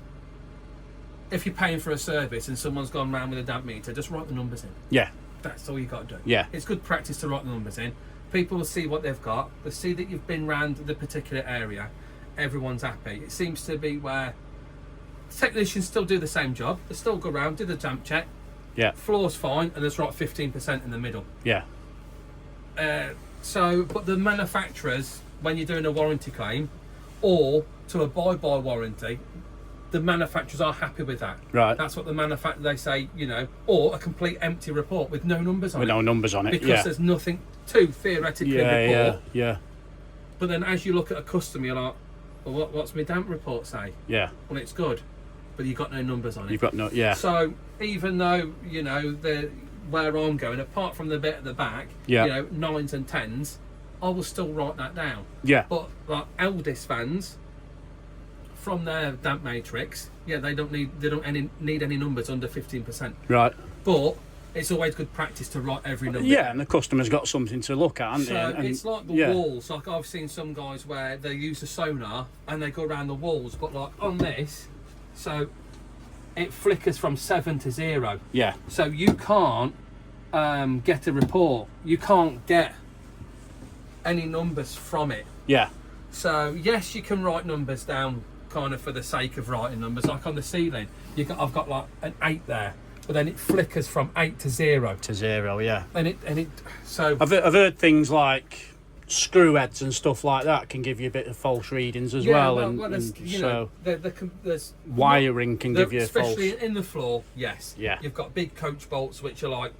Speaker 2: if you're paying for a service and someone's gone round with a damp meter, just write the numbers in.
Speaker 3: Yeah.
Speaker 2: That's all you got to do.
Speaker 3: Yeah.
Speaker 2: It's good practice to write the numbers in. People will see what they've got. They'll see that you've been round the particular area. Everyone's happy. It seems to be where technicians still do the same job. They still go around, do the damp check.
Speaker 3: Yeah.
Speaker 2: Floor's fine, and there's right 15% in the middle.
Speaker 3: Yeah.
Speaker 2: But the manufacturers, when you're doing a warranty claim, or to abide by warranty, the manufacturers are happy with that.
Speaker 3: Right.
Speaker 2: That's what the manufacturer, they say, or a complete empty report with no numbers on it.
Speaker 3: With no numbers on it,
Speaker 2: because there's nothing to theoretically report.
Speaker 3: Yeah.
Speaker 2: But then as you look at a customer, you're like, well, what's my damp report say?
Speaker 3: Yeah.
Speaker 2: Well, it's good, but you've got no numbers on it.
Speaker 3: You've got no,
Speaker 2: So even though, where I'm going, apart from the bit at the back, 9s and 10s, I will still write that down.
Speaker 3: Yeah.
Speaker 2: But like Eldest fans, from their damp matrix, they don't need any numbers under 15%.
Speaker 3: Right.
Speaker 2: But it's always good practice to write every number.
Speaker 3: Yeah, and the customer's got something to look at,
Speaker 2: so
Speaker 3: and
Speaker 2: it's like the walls. Like I've seen some guys where they use a sonar and they go around the walls, but like on this, so it flickers from 7 to 0.
Speaker 3: Yeah.
Speaker 2: So you can't get a report. You can't get any numbers from it.
Speaker 3: Yeah.
Speaker 2: So yes, you can write numbers down, kind of for the sake of writing numbers. Like on the ceiling, I've got like an 8 there, but then it flickers from 8 to 0.
Speaker 3: To 0, yeah.
Speaker 2: And it. So
Speaker 3: I've heard things like screw heads and stuff like that can give you a bit of false readings as well.
Speaker 2: There's
Speaker 3: wiring can give you
Speaker 2: especially
Speaker 3: false.
Speaker 2: In the floor. Yes.
Speaker 3: Yeah.
Speaker 2: You've got big coach bolts which are like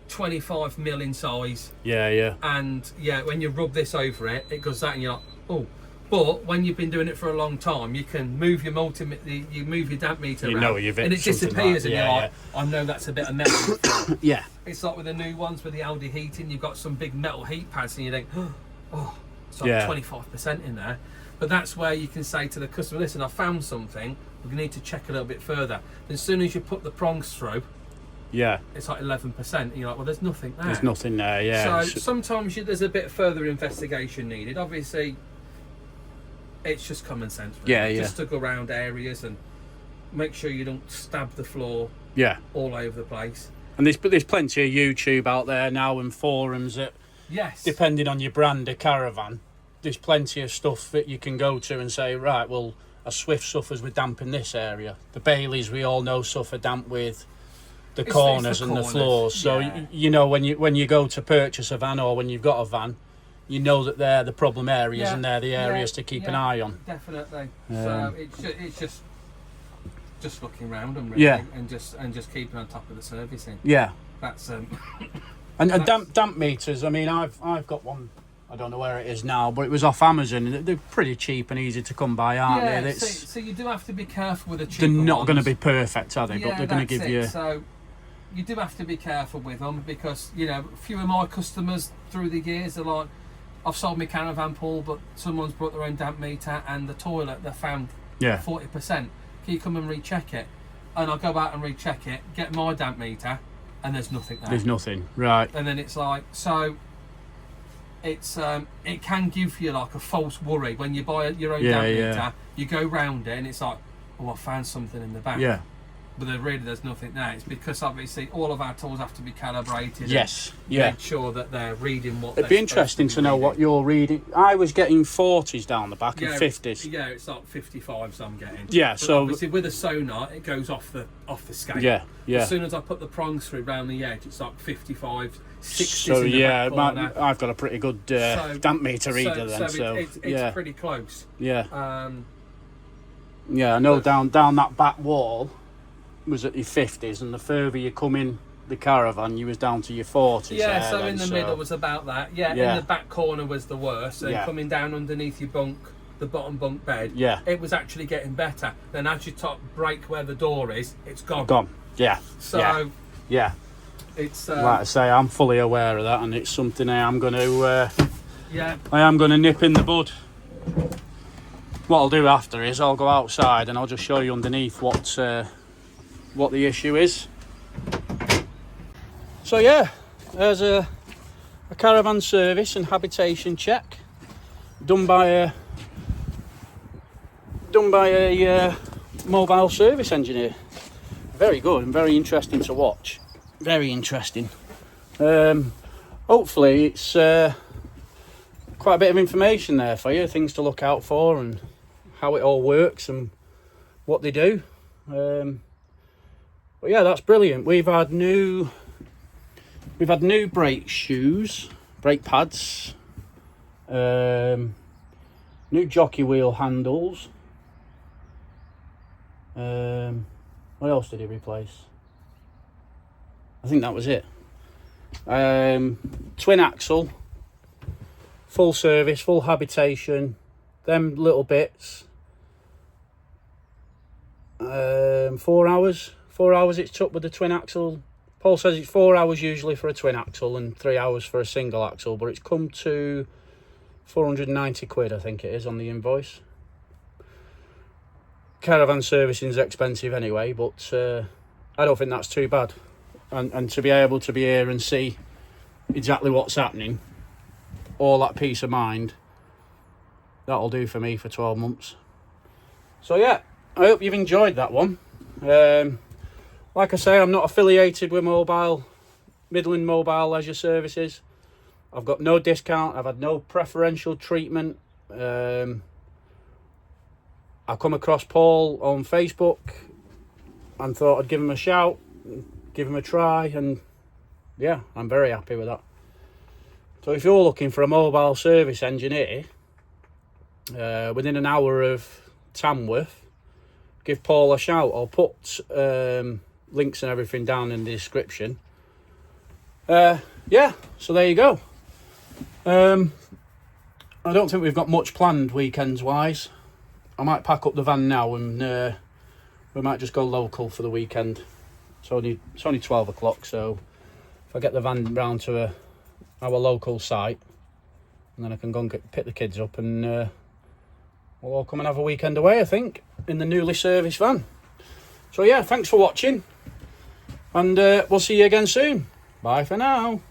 Speaker 2: 25 mil in size.
Speaker 3: Yeah.
Speaker 2: And when you rub this over it, it goes that, and you're like, oh. But when you've been doing it for a long time, you can move your you move your damp meter around, and it disappears, and you're like, I know that's a bit of metal.
Speaker 3: Yeah.
Speaker 2: It's like with the new ones with the Aldi heating, you've got some big metal heat pads, and you think, oh, it's like 25% in there. But that's where you can say to the customer, listen, I found something, we need to check a little bit further. And as soon as you put the prongs through, it's like 11%, and you're like, well, there's nothing there.
Speaker 3: There's nothing there, yeah.
Speaker 2: So sometimes there's a bit further investigation needed. Obviously, it's just common sense, really. Just to go around areas and make sure you don't stab the floor all over the place.
Speaker 3: And there's plenty of YouTube out there now and forums that
Speaker 2: Yes.
Speaker 3: depending on your brand of caravan, there's plenty of stuff that you can go to and say, right, well, a Swift suffers with damp in this area. The Baileys, we all know, suffer damp with the corners and the floors. So you know, when you go to purchase a van, or when you've got a van, you know that they're the problem areas and they're the areas to keep an eye on.
Speaker 2: Definitely. So it's just looking around them, really, and just keeping on top of the servicing.
Speaker 3: Yeah.
Speaker 2: That's
Speaker 3: and damp meters. I mean, I've got one. I don't know where it is now, but it was off Amazon. They're pretty cheap and easy to come by, aren't they?
Speaker 2: So you do have to be careful with the cheaper
Speaker 3: They're not going to
Speaker 2: ones.
Speaker 3: be perfect, are they? But they're going to give you.
Speaker 2: So you do have to be careful with them, because a few of my customers through the years are like, I've sold my caravan pool, but someone's brought their own damp meter, and the toilet they found 40%. Can you come and recheck it? And I go out and recheck it, get my damp meter, and there's nothing there.
Speaker 3: There's nothing, right?
Speaker 2: And then it's like, so it's it can give you like a false worry when you buy your own damp meter. You go round it and it's like, oh, I found something in the back. Yeah. But there's nothing there. It's because obviously all of our tools have to be calibrated.
Speaker 3: Yes.
Speaker 2: And make sure that they're reading what.
Speaker 3: It'd be interesting to know what you're reading. I was getting 40s down the back and 50s.
Speaker 2: Yeah, it's like 55s I'm getting.
Speaker 3: Yeah.
Speaker 2: But
Speaker 3: so
Speaker 2: obviously with a sonar, it goes off the scale.
Speaker 3: Yeah.
Speaker 2: As soon as I put the prongs through round the edge, it's like 55, 60s.
Speaker 3: So
Speaker 2: in the back corner.
Speaker 3: I've got a pretty good damp meter reader then. So
Speaker 2: it's pretty close.
Speaker 3: Yeah. Yeah, I know down that back wall was at your 50s, and the further you come in the caravan, you was down to your 40s.
Speaker 2: Yeah, so in the middle was about that. Yeah, in the back corner was the worst, and coming down underneath your bunk, the bottom bunk bed, it was actually getting better. Then as you top break where the door is, it's gone.
Speaker 3: Yeah.
Speaker 2: So it's
Speaker 3: like I say, I'm fully aware of that, and it's something I am going to nip in the bud. What I'll do after is I'll go outside and I'll just show you underneath what the issue is. So yeah, there's a caravan service and habitation check done by a mobile service engineer. Very good and very interesting to watch. Very interesting. Hopefully it's quite a bit of information there for you, things to look out for and how it all works and what they do. But yeah, that's brilliant. We've had new brake shoes, brake pads, new jockey wheel handles. What else did he replace? I think that was it. Twin axle, full service, full habitation, them little bits. 4 hours. 4 hours it took with the twin axle. Paul says it's 4 hours usually for a twin axle and 3 hours for a single axle, but it's come to 490 quid, I think it is, on the invoice. Caravan servicing is expensive anyway, but I don't think that's too bad. And to be able to be here and see exactly what's happening, all that peace of mind, that'll do for me for 12 months. So yeah, I hope you've enjoyed that one. Like I say, I'm not affiliated with Midland Mobile Leisure Services. I've got no discount. I've had no preferential treatment. I come across Paul on Facebook and thought I'd give him a shout, give him a try, and yeah, I'm very happy with that. So if you're looking for a mobile service engineer within an hour of Tamworth, give Paul a shout. I'll put links and everything down in the description. Yeah, so there you go. I don't think we've got much planned weekends wise. I might pack up the van now and we might just go local for the weekend. It's only 12 o'clock, so if I get the van round to our local site, and then I can go and pick the kids up, and we'll all come and have a weekend away, I think, in the newly serviced van. So yeah, thanks for watching, and we'll see you again soon. Bye for now.